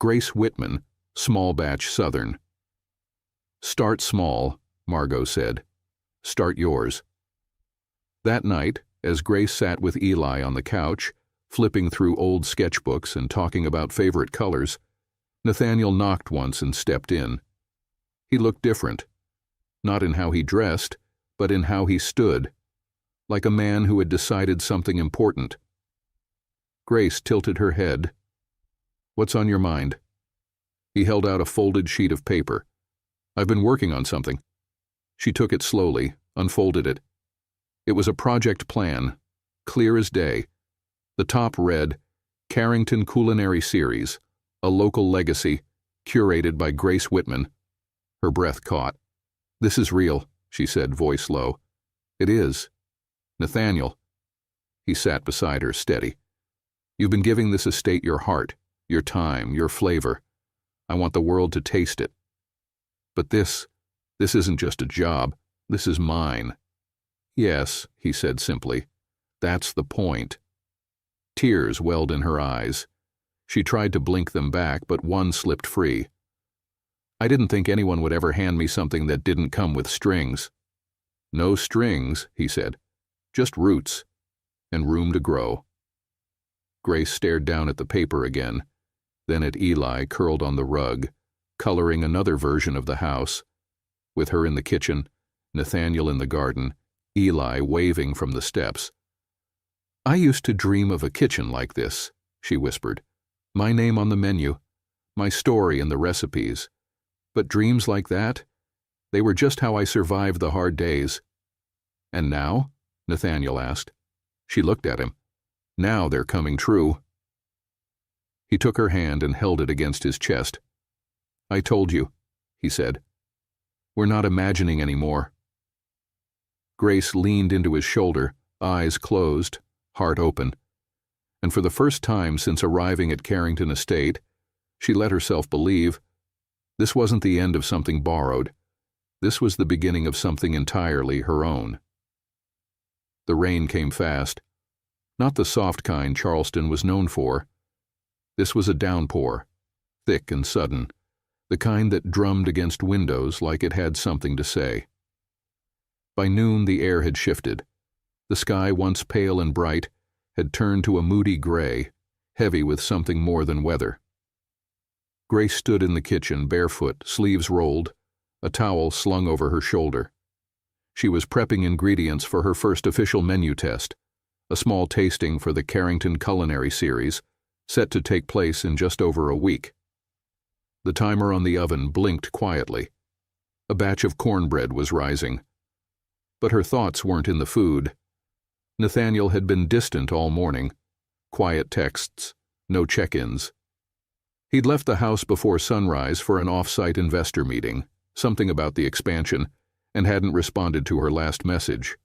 Grace Whitman, Small Batch Southern. Start small, Margot said. Start yours. That night, as Grace sat with Eli on the couch, flipping through old sketchbooks and talking about favorite colors, Nathaniel knocked once and stepped in. He looked different, not in how he dressed, but in how he stood, like a man who had decided something important. Grace tilted her head. What's on your mind? He held out a folded sheet of paper. I've been working on something. She took it slowly, unfolded it. It was a project plan, clear as day. The top read, Carrington Culinary Series, a local legacy, curated by Grace Whitman. Her breath caught. This is real, she said, voice low. It is. Nathaniel. He sat beside her, steady. You've been giving this estate your heart, your time, your flavor. I want the world to taste it. But this isn't just a job. This is mine. Yes, he said simply. That's the point. Tears welled in her eyes. She tried to blink them back, but one slipped free. I didn't think anyone would ever hand me something that didn't come with strings. No strings, he said. Just roots. And room to grow. Grace stared down at the paper again, then at Eli curled on the rug, coloring another version of the house, with her in the kitchen, Nathaniel in the garden, Eli waving from the steps. I used to dream of a kitchen like this, she whispered. My name on the menu, my story in the recipes. But dreams like that, they were just how I survived the hard days. And now? Nathaniel asked. She looked at him. Now they're coming true. He took her hand and held it against his chest. I told you, he said. We're not imagining anymore. Grace leaned into his shoulder, eyes closed, heart open. And for the first time since arriving at Carrington Estate, she let herself believe this wasn't the end of something borrowed. This was the beginning of something entirely her own. The rain came fast. Not the soft kind Charleston was known for. This was a downpour, thick and sudden, the kind that drummed against windows like it had something to say. By noon the air had shifted. The sky, once pale and bright, had turned to a moody gray, heavy with something more than weather. Grace stood in the kitchen, barefoot, sleeves rolled, a towel slung over her shoulder. She was prepping ingredients for her first official menu test, a small tasting for the Carrington Culinary Series, set to take place in just over a week. The timer on the oven blinked quietly. A batch of cornbread was rising. But her thoughts weren't in the food. Nathaniel had been distant all morning. Quiet texts, no check-ins. He'd left the house before sunrise for an off-site investor meeting, something about the expansion, and hadn't responded to her last message.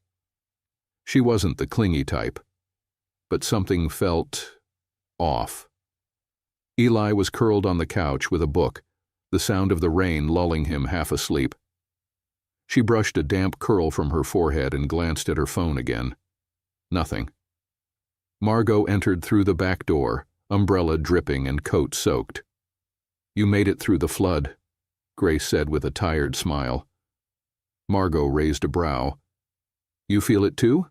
She wasn't the clingy type, but something felt off. Eli was curled on the couch with a book, the sound of the rain lulling him half asleep. She brushed a damp curl from her forehead and glanced at her phone again. Nothing. Margot entered through the back door, umbrella dripping and coat soaked. You made it through the flood, Grace said with a tired smile. Margot raised a brow. You feel it too?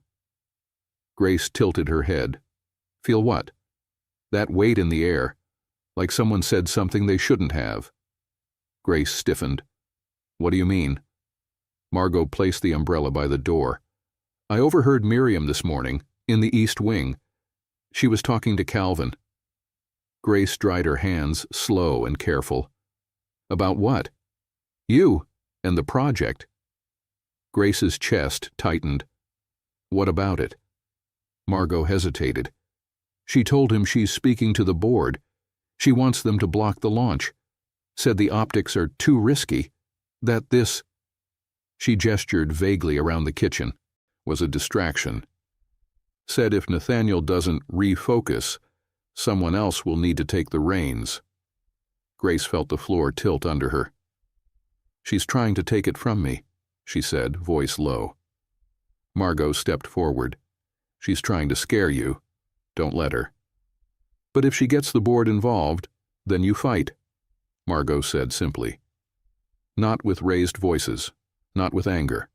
Grace tilted her head. Feel what? That weight in the air, like someone said something they shouldn't have. Grace stiffened. What do you mean? Margot placed the umbrella by the door. I overheard Miriam this morning, in the East Wing. She was talking to Calvin. Grace dried her hands, slow and careful. About what? You, and the project. Grace's chest tightened. What about it? Margot hesitated. She told him she's speaking to the board. She wants them to block the launch. Said the optics are too risky. That this... She gestured vaguely around the kitchen. Was a distraction. Said if Nathaniel doesn't refocus, someone else will need to take the reins. Grace felt the floor tilt under her. She's trying to take it from me, she said, voice low. Margot stepped forward. She's trying to scare you. Don't let her. But if she gets the board involved, then you fight, Margot said simply. Not with raised voices, not with anger,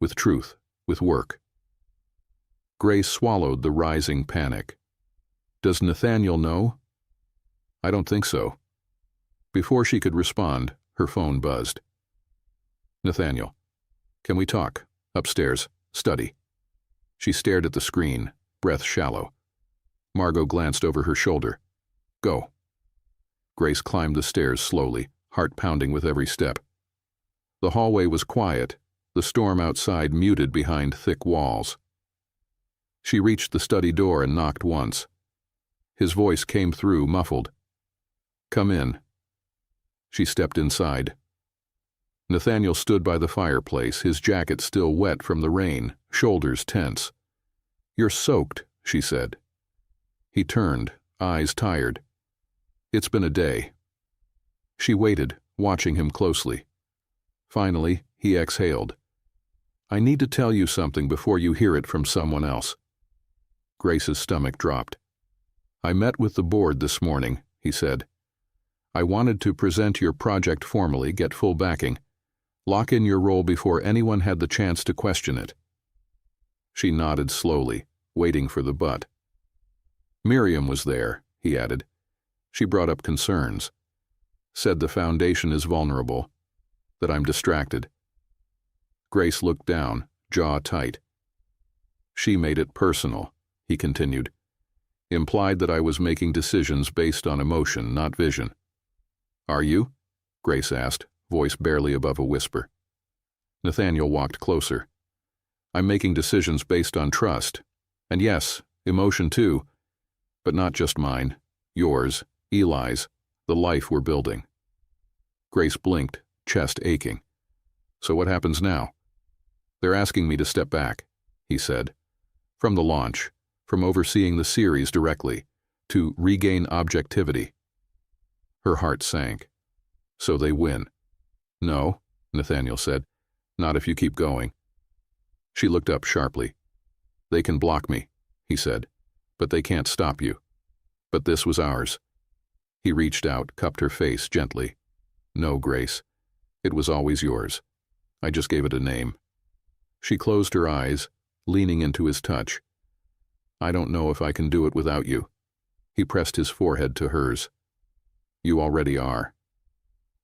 with truth, with work. Grace swallowed the rising panic. Does Nathaniel know? I don't think so. Before she could respond, her phone buzzed. Nathaniel, can we talk? Upstairs, study. She stared at the screen, breath shallow. Margot glanced over her shoulder. Go. Grace climbed the stairs slowly, heart pounding with every step. The hallway was quiet, the storm outside muted behind thick walls. She reached the study door and knocked once. His voice came through, muffled. Come in. She stepped inside. Nathaniel stood by the fireplace, his jacket still wet from the rain, shoulders tense. You're soaked, she said. He turned, eyes tired. It's been a day. She waited, watching him closely. Finally, he exhaled. I need to tell you something before you hear it from someone else. Grace's stomach dropped. I met with the board this morning, he said. I wanted to present your project formally, get full backing. Lock in your role before anyone had the chance to question it. She nodded slowly, waiting for the but. Miriam was there, he added. She brought up concerns. Said the foundation is vulnerable, that I'm distracted. Grace looked down, jaw tight. She made it personal, he continued. Implied that I was making decisions based on emotion, not vision. Are you? Grace asked, voice barely above a whisper. Nathaniel walked closer. I'm making decisions based on trust. And yes, emotion too. But not just mine. Yours, Eli's, the life we're building. Grace blinked, chest aching. So what happens now? They're asking me to step back, he said. From the launch, from overseeing the series directly, to regain objectivity. Her heart sank. So they win. No, Nathaniel said. Not if you keep going. She looked up sharply. They can block me, he said, but they can't stop you. But this was ours. He reached out, cupped her face gently. No, Grace. It was always yours. I just gave it a name. She closed her eyes, leaning into his touch. I don't know if I can do it without you. He pressed his forehead to hers. You already are.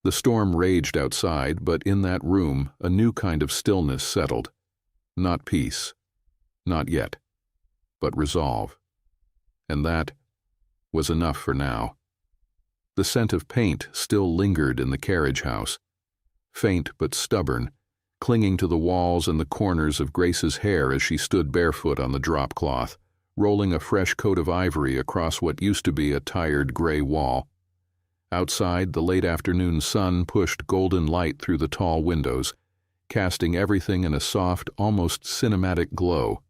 The storm raged outside, but in that room, a new kind of stillness settled. Not peace. Not yet. But resolve. And that was enough for now. The scent of paint still lingered in the carriage house. Faint but stubborn, clinging to the walls and the corners of Grace's hair as she stood barefoot on the drop cloth, rolling a fresh coat of ivory across what used to be a tired gray wall. Outside, the late afternoon sun pushed golden light through the tall windows, casting everything in a soft, almost cinematic glow.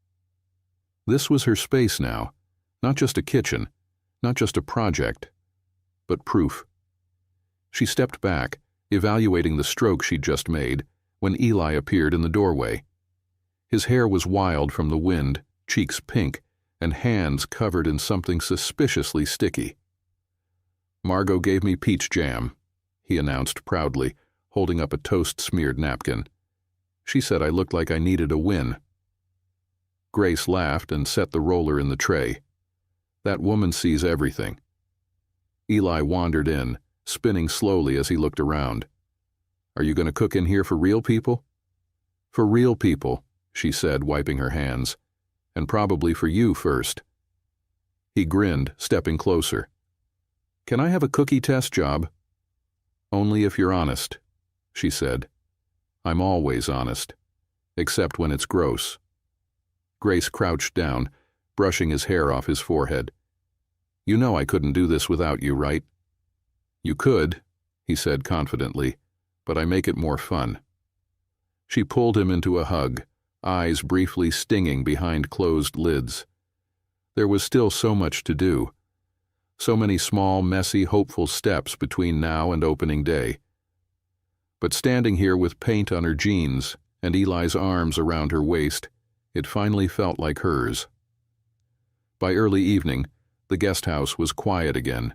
This was her space now, not just a kitchen, not just a project, but proof. She stepped back, evaluating the stroke she'd just made, when Eli appeared in the doorway. His hair was wild from the wind, cheeks pink, and hands covered in something suspiciously sticky. Margot gave me peach jam, he announced proudly, holding up a toast-smeared napkin. She said I looked like I needed a win. Grace laughed and set the roller in the tray. That woman sees everything. Eli wandered in, spinning slowly as he looked around. Are you going to cook in here for real people? For real people, she said, wiping her hands. And probably for you first. He grinned, stepping closer. Can I have a cookie test job? Only if you're honest, she said. I'm always honest, except when it's gross. Grace crouched down, brushing his hair off his forehead. You know I couldn't do this without you, right? You could, he said confidently, but I make it more fun. She pulled him into a hug, eyes briefly stinging behind closed lids. There was still so much to do. So many small, messy, hopeful steps between now and opening day. But standing here with paint on her jeans and Eli's arms around her waist, it finally felt like hers. By early evening, the guest house was quiet again.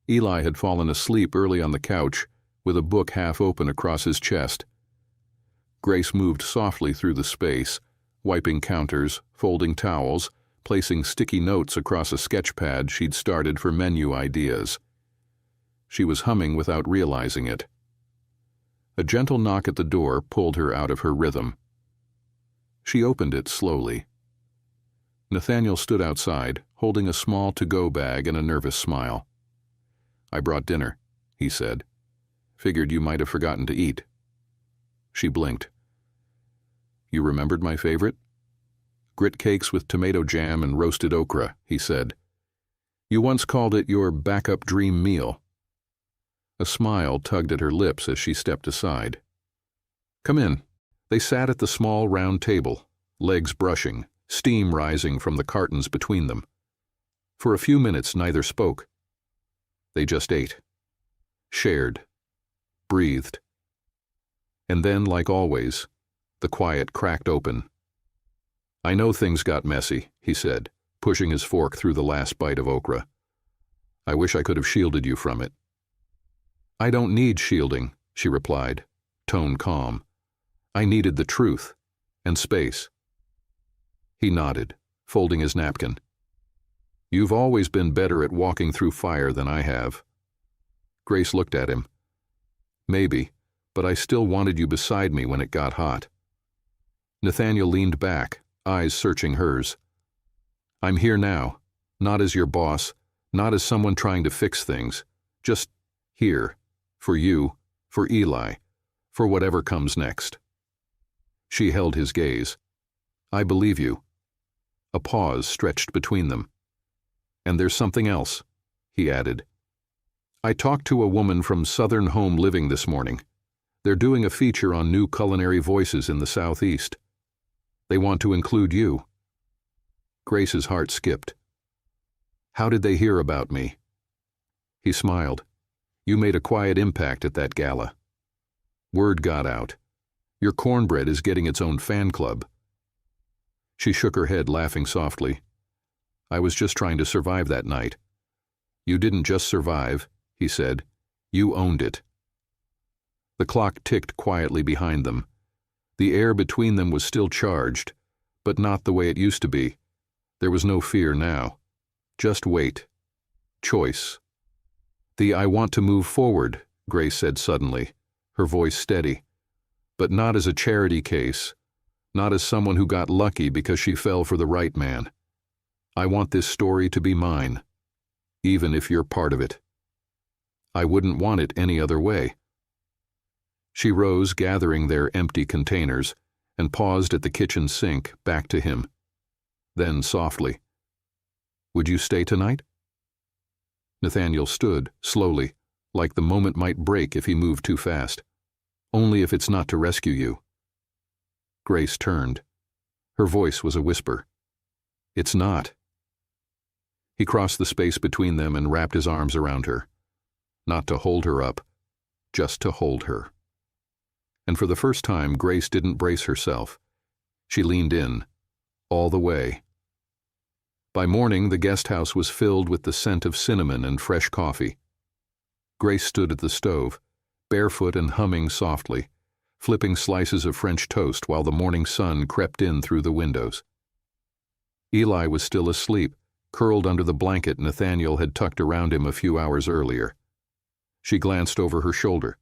Eli had fallen asleep early on the couch, with a book half open across his chest. Grace moved softly through the space, wiping counters, folding towels, placing sticky notes across a sketch pad she'd started for menu ideas. She was humming without realizing it. A gentle knock at the door pulled her out of her rhythm. She opened it slowly. Nathaniel stood outside, holding a small to-go bag and a nervous smile. "I brought dinner," he said. "Figured you might have forgotten to eat." She blinked. "You remembered my favorite?" "Grit cakes with tomato jam and roasted okra," he said. "You once called it your backup dream meal." A smile tugged at her lips as she stepped aside. "Come in." They sat at the small round table, legs brushing, steam rising from the cartons between them. For a few minutes neither spoke. They just ate, shared, breathed. And then, like always, the quiet cracked open. "I know things got messy," he said, pushing his fork through the last bite of okra. "I wish I could have shielded you from it." "I don't need shielding," she replied, tone calm. "I needed the truth and space." He nodded, folding his napkin. "You've always been better at walking through fire than I have." Grace looked at him. "Maybe, but I still wanted you beside me when it got hot." Nathaniel leaned back, eyes searching hers. "I'm here now, not as your boss, not as someone trying to fix things, just here, for you, for Eli, for whatever comes next." She held his gaze. "I believe you." A pause stretched between them. "And there's something else," he added. "I talked to a woman from Southern Home Living this morning. They're doing a feature on new culinary voices in the Southeast. They want to include you." Grace's heart skipped. "How did they hear about me?" He smiled. "You made a quiet impact at that gala. Word got out. Your cornbread is getting its own fan club." She shook her head, laughing softly. "I was just trying to survive that night." "You didn't just survive," he said. "You owned it." The clock ticked quietly behind them. The air between them was still charged, but not the way it used to be. There was no fear now. Just wait. Choice. "I want to move forward," Grace said suddenly, her voice steady. "But not as a charity case, not as someone who got lucky because she fell for the right man. I want this story to be mine, even if you're part of it. I wouldn't want it any other way." She rose, gathering their empty containers, and paused at the kitchen sink, back to him. Then softly, "Would you stay tonight?" Nathaniel stood, slowly, like the moment might break if he moved too fast. "Only if it's not to rescue you." Grace turned. Her voice was a whisper. "It's not." He crossed the space between them and wrapped his arms around her. Not to hold her up, just to hold her. And for the first time, Grace didn't brace herself. She leaned in, all the way. By morning, the guest house was filled with the scent of cinnamon and fresh coffee. Grace stood at the stove, barefoot and humming softly, flipping slices of French toast while the morning sun crept in through the windows. Eli was still asleep, curled under the blanket Nathaniel had tucked around him a few hours earlier. She glanced over her shoulder.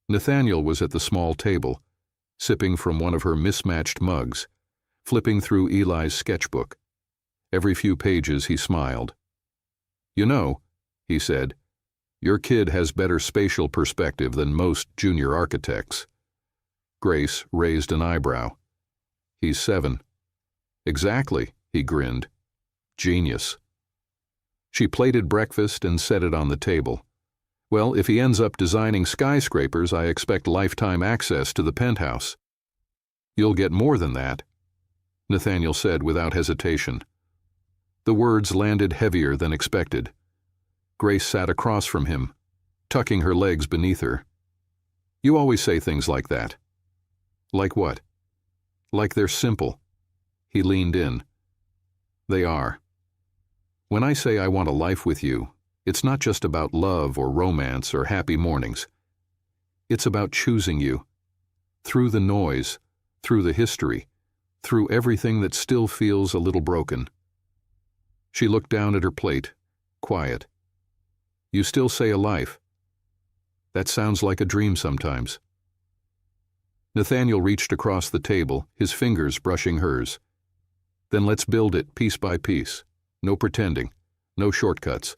Nathaniel was at the small table, sipping from one of her mismatched mugs, flipping through Eli's sketchbook. Every few pages he smiled. "You know," he said, "your kid has better spatial perspective than most junior architects." Grace raised an eyebrow. "He's 7. "Exactly," he grinned. "Genius." She plated breakfast and set it on the table. Well, if he ends up designing skyscrapers, I expect lifetime access to the penthouse. You'll get more than that, Nathaniel said without hesitation. The words landed heavier than expected. Grace sat across from him, tucking her legs beneath her. You always say things like that. Like what? Like they're simple. He leaned in. They are. When I say I want a life with you, it's not just about love or romance or happy mornings. It's about choosing you. Through the noise, through the history, through everything that still feels a little broken. She looked down at her plate, quiet. You still say a life. That sounds like a dream sometimes. Nathaniel reached across the table, his fingers brushing hers. Then let's build it piece by piece. No pretending, no shortcuts.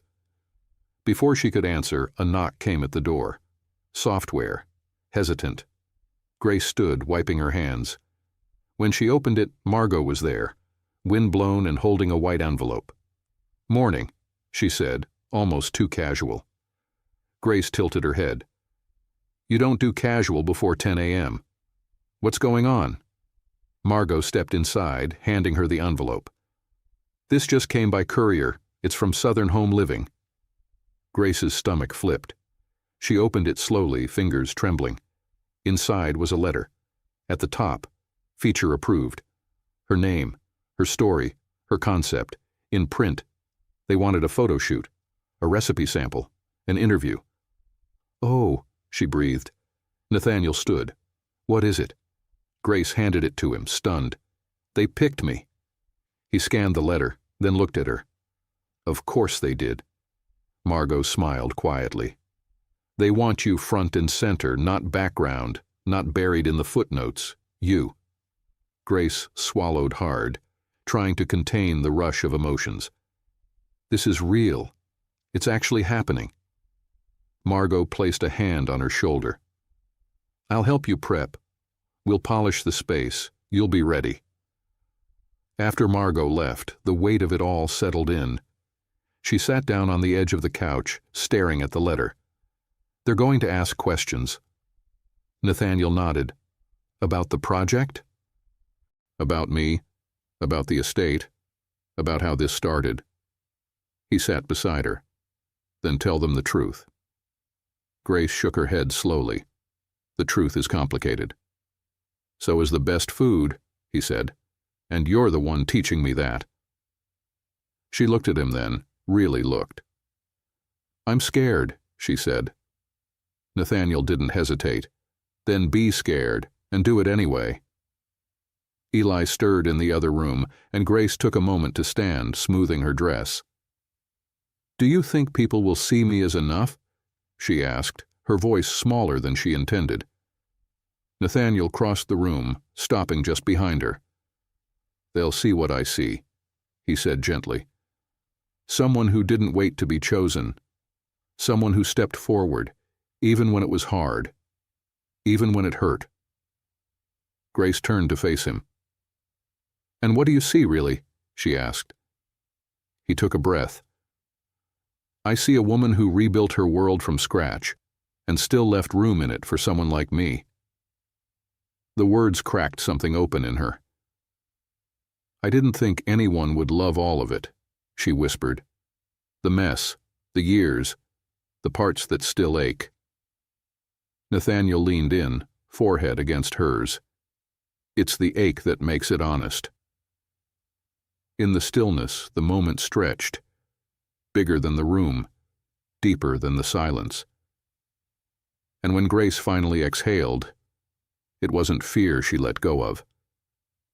Before she could answer, a knock came at the door. Software, hesitant. Grace stood, wiping her hands. When she opened it, Margot was there, wind-blown and holding a white envelope. Morning, she said, almost too casual. Grace tilted her head. You don't do casual before 10 a.m. What's going on? Margot stepped inside, handing her the envelope. This just came by courier. It's from Southern Home Living. Grace's stomach flipped. She opened it slowly, fingers trembling. Inside was a letter. At the top, feature approved. Her name, her story, her concept, in print. They wanted a photo shoot, a recipe sample, an interview. Oh, she breathed. Nathaniel stood. What is it? Grace handed it to him, stunned. They picked me. He scanned the letter, then looked at her. Of course they did. Margot smiled quietly. They want you front and center, not background, not buried in the footnotes. You. Grace swallowed hard, trying to contain the rush of emotions. This is real. It's actually happening. Margot placed a hand on her shoulder. I'll help you prep. We'll polish the space. You'll be ready. After Margot left, the weight of it all settled in. She sat down on the edge of the couch, staring at the letter. They're going to ask questions. Nathaniel nodded. About the project? About me, about the estate, about how this started. He sat beside her. Then tell them the truth. Grace shook her head slowly. The truth is complicated. So is the best food, he said, and you're the one teaching me that. She looked at him then, really looked. I'm scared, she said. Nathaniel didn't hesitate. Then be scared, and do it anyway. Eli stirred in the other room, and Grace took a moment to stand, smoothing her dress. Do you think people will see me as enough? She asked, her voice smaller than she intended. Nathaniel crossed the room, stopping just behind her. They'll see what I see, he said gently. Someone who didn't wait to be chosen. Someone who stepped forward, even when it was hard, even when it hurt. Grace turned to face him. And what do you see, really? She asked. He took a breath. I see a woman who rebuilt her world from scratch, and still left room in it for someone like me. The words cracked something open in her. I didn't think anyone would love all of it, she whispered. The mess, the years, the parts that still ache. Nathaniel leaned in, forehead against hers. It's the ache that makes it honest. In the stillness, the moment stretched, bigger than the room, deeper than the silence. And when Grace finally exhaled, it wasn't fear she let go of.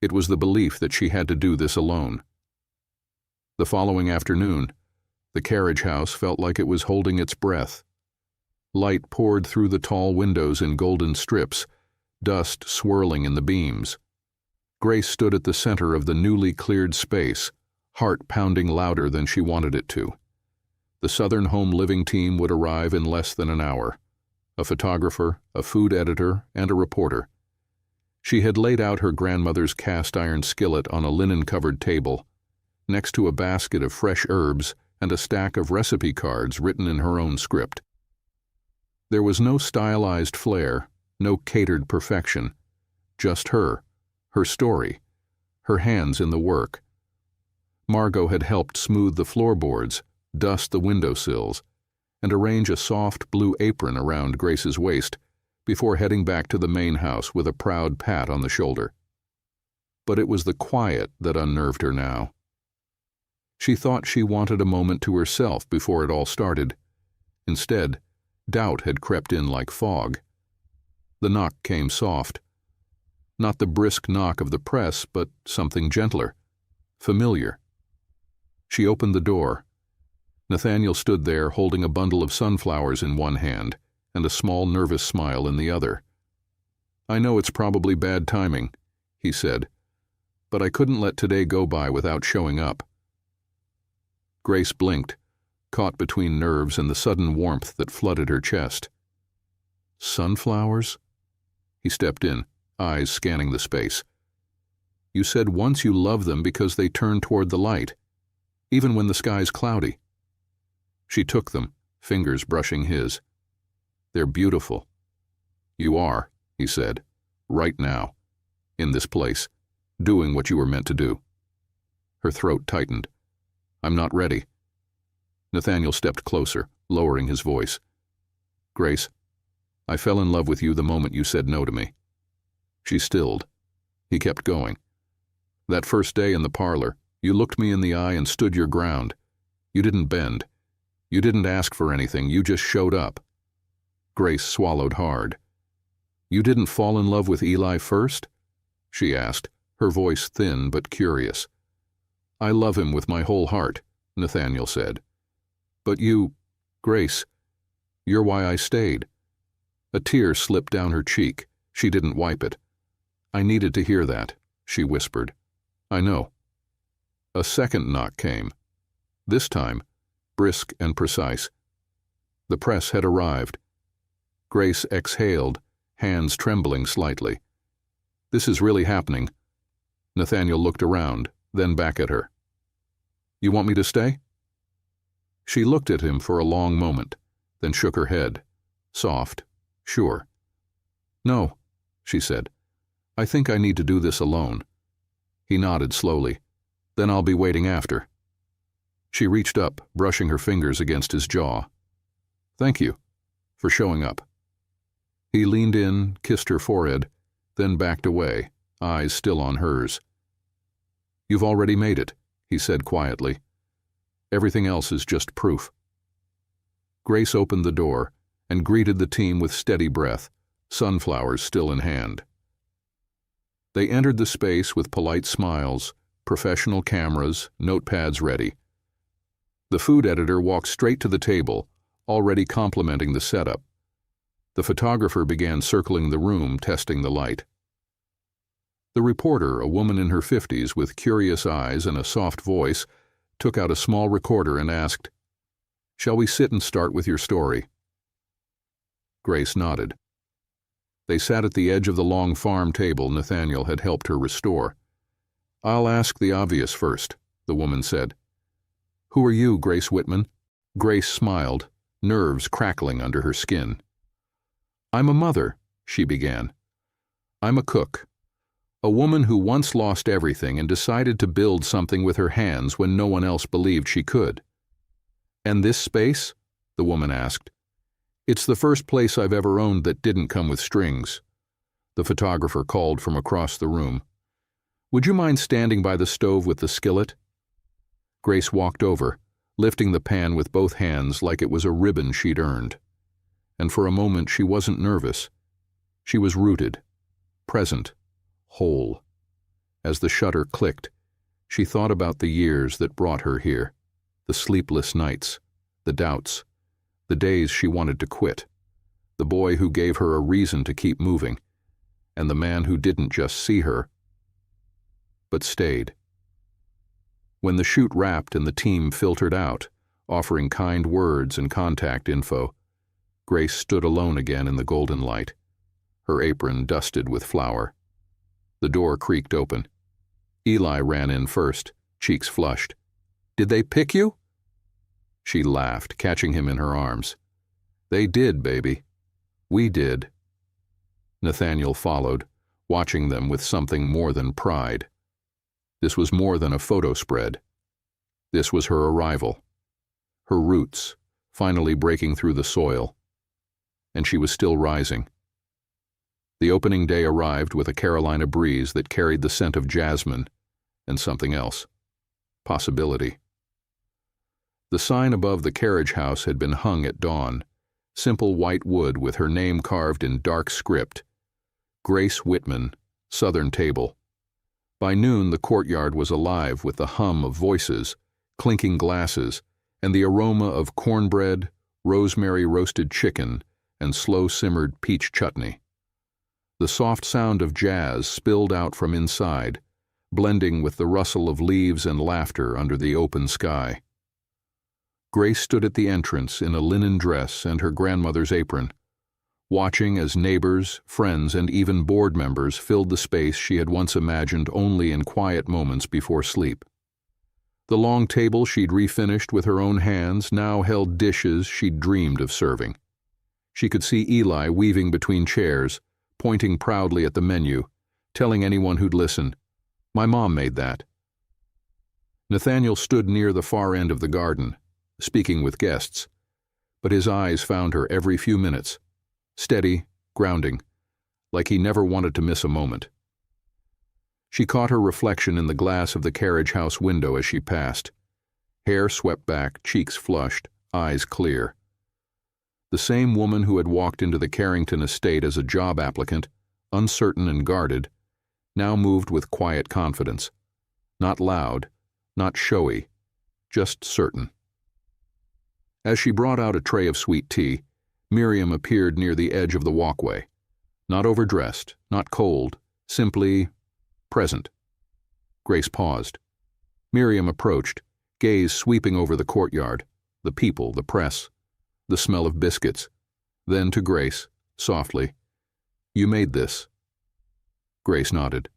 It was the belief that she had to do this alone. The following afternoon, the carriage house felt like it was holding its breath. Light poured through the tall windows in golden strips, dust swirling in the beams. Grace stood at the center of the newly cleared space, heart pounding louder than she wanted it to. The Southern Home Living team would arrive in less than an hour. A photographer, a food editor, and a reporter. She had laid out her grandmother's cast-iron skillet on a linen-covered table, next to a basket of fresh herbs and a stack of recipe cards written in her own script. There was no stylized flair, no catered perfection, just her story, her hands in the work. Margot had helped smooth the floorboards, dust the windowsills, and arrange a soft blue apron around Grace's waist before heading back to the main house with a proud pat on the shoulder. But it was the quiet that unnerved her now. She thought she wanted a moment to herself before it all started. Instead, doubt had crept in like fog. The knock came soft. Not the brisk knock of the press, but something gentler, familiar. She opened the door. Nathaniel stood there holding a bundle of sunflowers in one hand and a small nervous smile in the other. "I know it's probably bad timing," he said, "but I couldn't let today go by without showing up." Grace blinked, caught between nerves and the sudden warmth that flooded her chest. "Sunflowers?" He stepped in, eyes scanning the space. "You said once you love them because they turn toward the light, even when the sky's cloudy." She took them, fingers brushing his. "They're beautiful." "You are," he said, "right now, in this place, doing what you were meant to do." Her throat tightened. "I'm not ready." Nathaniel stepped closer, lowering his voice. "Grace, I fell in love with you the moment you said no to me." She stilled. He kept going. "That first day in the parlor, you looked me in the eye and stood your ground. You didn't bend. You didn't ask for anything, you just showed up." Grace swallowed hard. "You didn't fall in love with Eli first?" she asked, her voice thin but curious. "I love him with my whole heart," Nathaniel said. "But you, Grace, you're why I stayed." A tear slipped down her cheek. She didn't wipe it. "I needed to hear that," she whispered. "I know." A second knock came. This time, brisk and precise. The press had arrived. Grace exhaled, hands trembling slightly. "This is really happening." Nathaniel looked around, then back at her. "You want me to stay?" She looked at him for a long moment, then shook her head. Soft, sure. "No," she said. "I think I need to do this alone." He nodded slowly. "Then I'll be waiting after." She reached up, brushing her fingers against his jaw. "Thank you for showing up." He leaned in, kissed her forehead, then backed away, eyes still on hers. "You've already made it," he said quietly. "Everything else is just proof." Grace opened the door and greeted the team with steady breath, sunflowers still in hand. They entered the space with polite smiles, professional cameras, notepads ready. The food editor walked straight to the table, already complimenting the setup. The photographer began circling the room, testing the light. The reporter, a woman in her 50s with curious eyes and a soft voice, took out a small recorder and asked, "Shall we sit and start with your story?" Grace nodded. They sat at the edge of the long farm table Nathaniel had helped her restore. "I'll ask the obvious first," the woman said. "Who are you, Grace Whitman?" Grace smiled, nerves crackling under her skin. "I'm a mother," she began. "I'm a cook. A woman who once lost everything and decided to build something with her hands when no one else believed she could." "And this space?" the woman asked. "It's the first place I've ever owned that didn't come with strings." The photographer called from across the room. "Would you mind standing by the stove with the skillet?" Grace walked over, lifting the pan with both hands like it was a ribbon she'd earned. And for a moment she wasn't nervous. She was rooted, present, whole. As the shutter clicked, she thought about the years that brought her here, the sleepless nights, the doubts, the days she wanted to quit, the boy who gave her a reason to keep moving, and the man who didn't just see her, but stayed. When the shoot wrapped and the team filtered out, offering kind words and contact info, Grace stood alone again in the golden light, her apron dusted with flour. The door creaked open. Eli ran in first, cheeks flushed. "Did they pick you?" She laughed, catching him in her arms. "They did, baby." We did. Nathaniel followed, watching them with something more than pride. This was more than a photo spread. This was her arrival. Her roots, finally breaking through the soil. And she was still rising. The opening day arrived with a Carolina breeze that carried the scent of jasmine and something else. Possibility. The sign above the carriage house had been hung at dawn, simple white wood with her name carved in dark script. Grace Whitman, Southern Table. By noon, the courtyard was alive with the hum of voices, clinking glasses, and the aroma of cornbread, rosemary roasted chicken, and slow-simmered peach chutney. The soft sound of jazz spilled out from inside, blending with the rustle of leaves and laughter under the open sky. Grace stood at the entrance in a linen dress and her grandmother's apron, watching as neighbors, friends, and even board members filled the space she had once imagined only in quiet moments before sleep. The long table she'd refinished with her own hands now held dishes she'd dreamed of serving. She could see Eli weaving between chairs, pointing proudly at the menu, telling anyone who'd listen, "My mom made that." Nathaniel stood near the far end of the garden, speaking with guests, but his eyes found her every few minutes, steady, grounding, like he never wanted to miss a moment. She caught her reflection in the glass of the carriage house window as she passed, hair swept back, cheeks flushed, eyes clear. The same woman who had walked into the Carrington estate as a job applicant, uncertain and guarded, now moved with quiet confidence, not loud, not showy, just certain. As she brought out a tray of sweet tea, Miriam appeared near the edge of the walkway, not overdressed, not cold, simply present. Grace paused. Miriam approached, gaze sweeping over the courtyard, the people, the press, the smell of biscuits. Then to Grace, softly, "You made this." Grace nodded.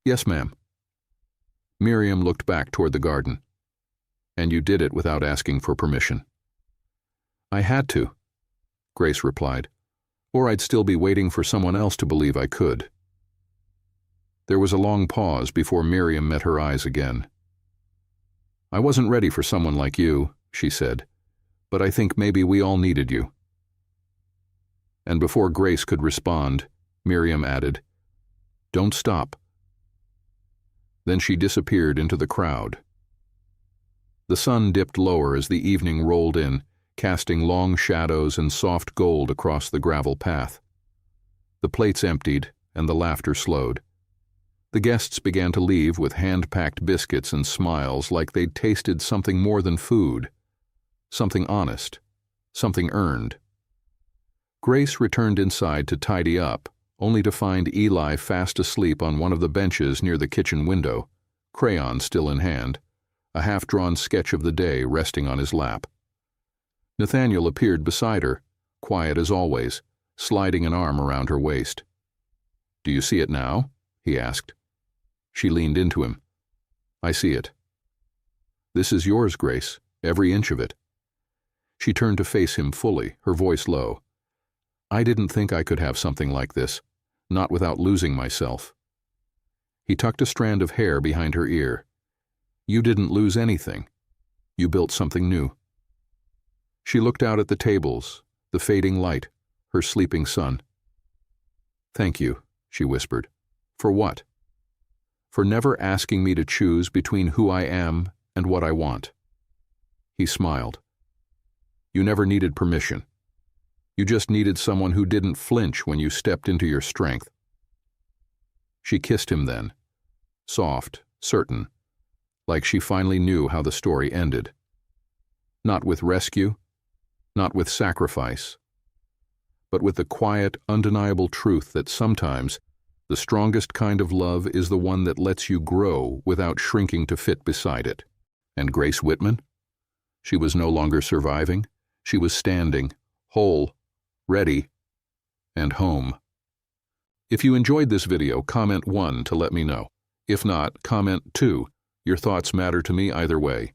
"Yes, ma'am." Miriam looked back toward the garden. "And you did it without asking for permission." "I had to," Grace replied, "or I'd still be waiting for someone else to believe I could." There was a long pause before Miriam met her eyes again. "I wasn't ready for someone like you," she said, "but I think maybe we all needed you." And before Grace could respond, Miriam added, "Don't stop." Then she disappeared into the crowd. The sun dipped lower as the evening rolled in, casting long shadows and soft gold across the gravel path. The plates emptied, and the laughter slowed. The guests began to leave with hand-packed biscuits and smiles like they'd tasted something more than food, something honest, something earned. Grace returned inside to tidy up, only to find Eli fast asleep on one of the benches near the kitchen window, crayon still in hand, a half-drawn sketch of the day resting on his lap. Nathaniel appeared beside her, quiet as always, sliding an arm around her waist. "Do you see it now?" he asked. She leaned into him. "I see it." "This is yours, Grace, every inch of it." She turned to face him fully, her voice low. "I didn't think I could have something like this, not without losing myself." He tucked a strand of hair behind her ear. "You didn't lose anything. You built something new." She looked out at the tables, the fading light, her sleeping son. "Thank you," she whispered. "For what?" "For never asking me to choose between who I am and what I want." He smiled. "You never needed permission. You just needed someone who didn't flinch when you stepped into your strength." She kissed him then, soft, certain, like she finally knew how the story ended. Not with rescue, not with sacrifice, but with the quiet, undeniable truth that sometimes the strongest kind of love is the one that lets you grow without shrinking to fit beside it. And Grace Whitman? She was no longer surviving. She was standing, whole, ready, and home. If you enjoyed this video, comment 1 to let me know. If not, comment 2. Your thoughts matter to me either way.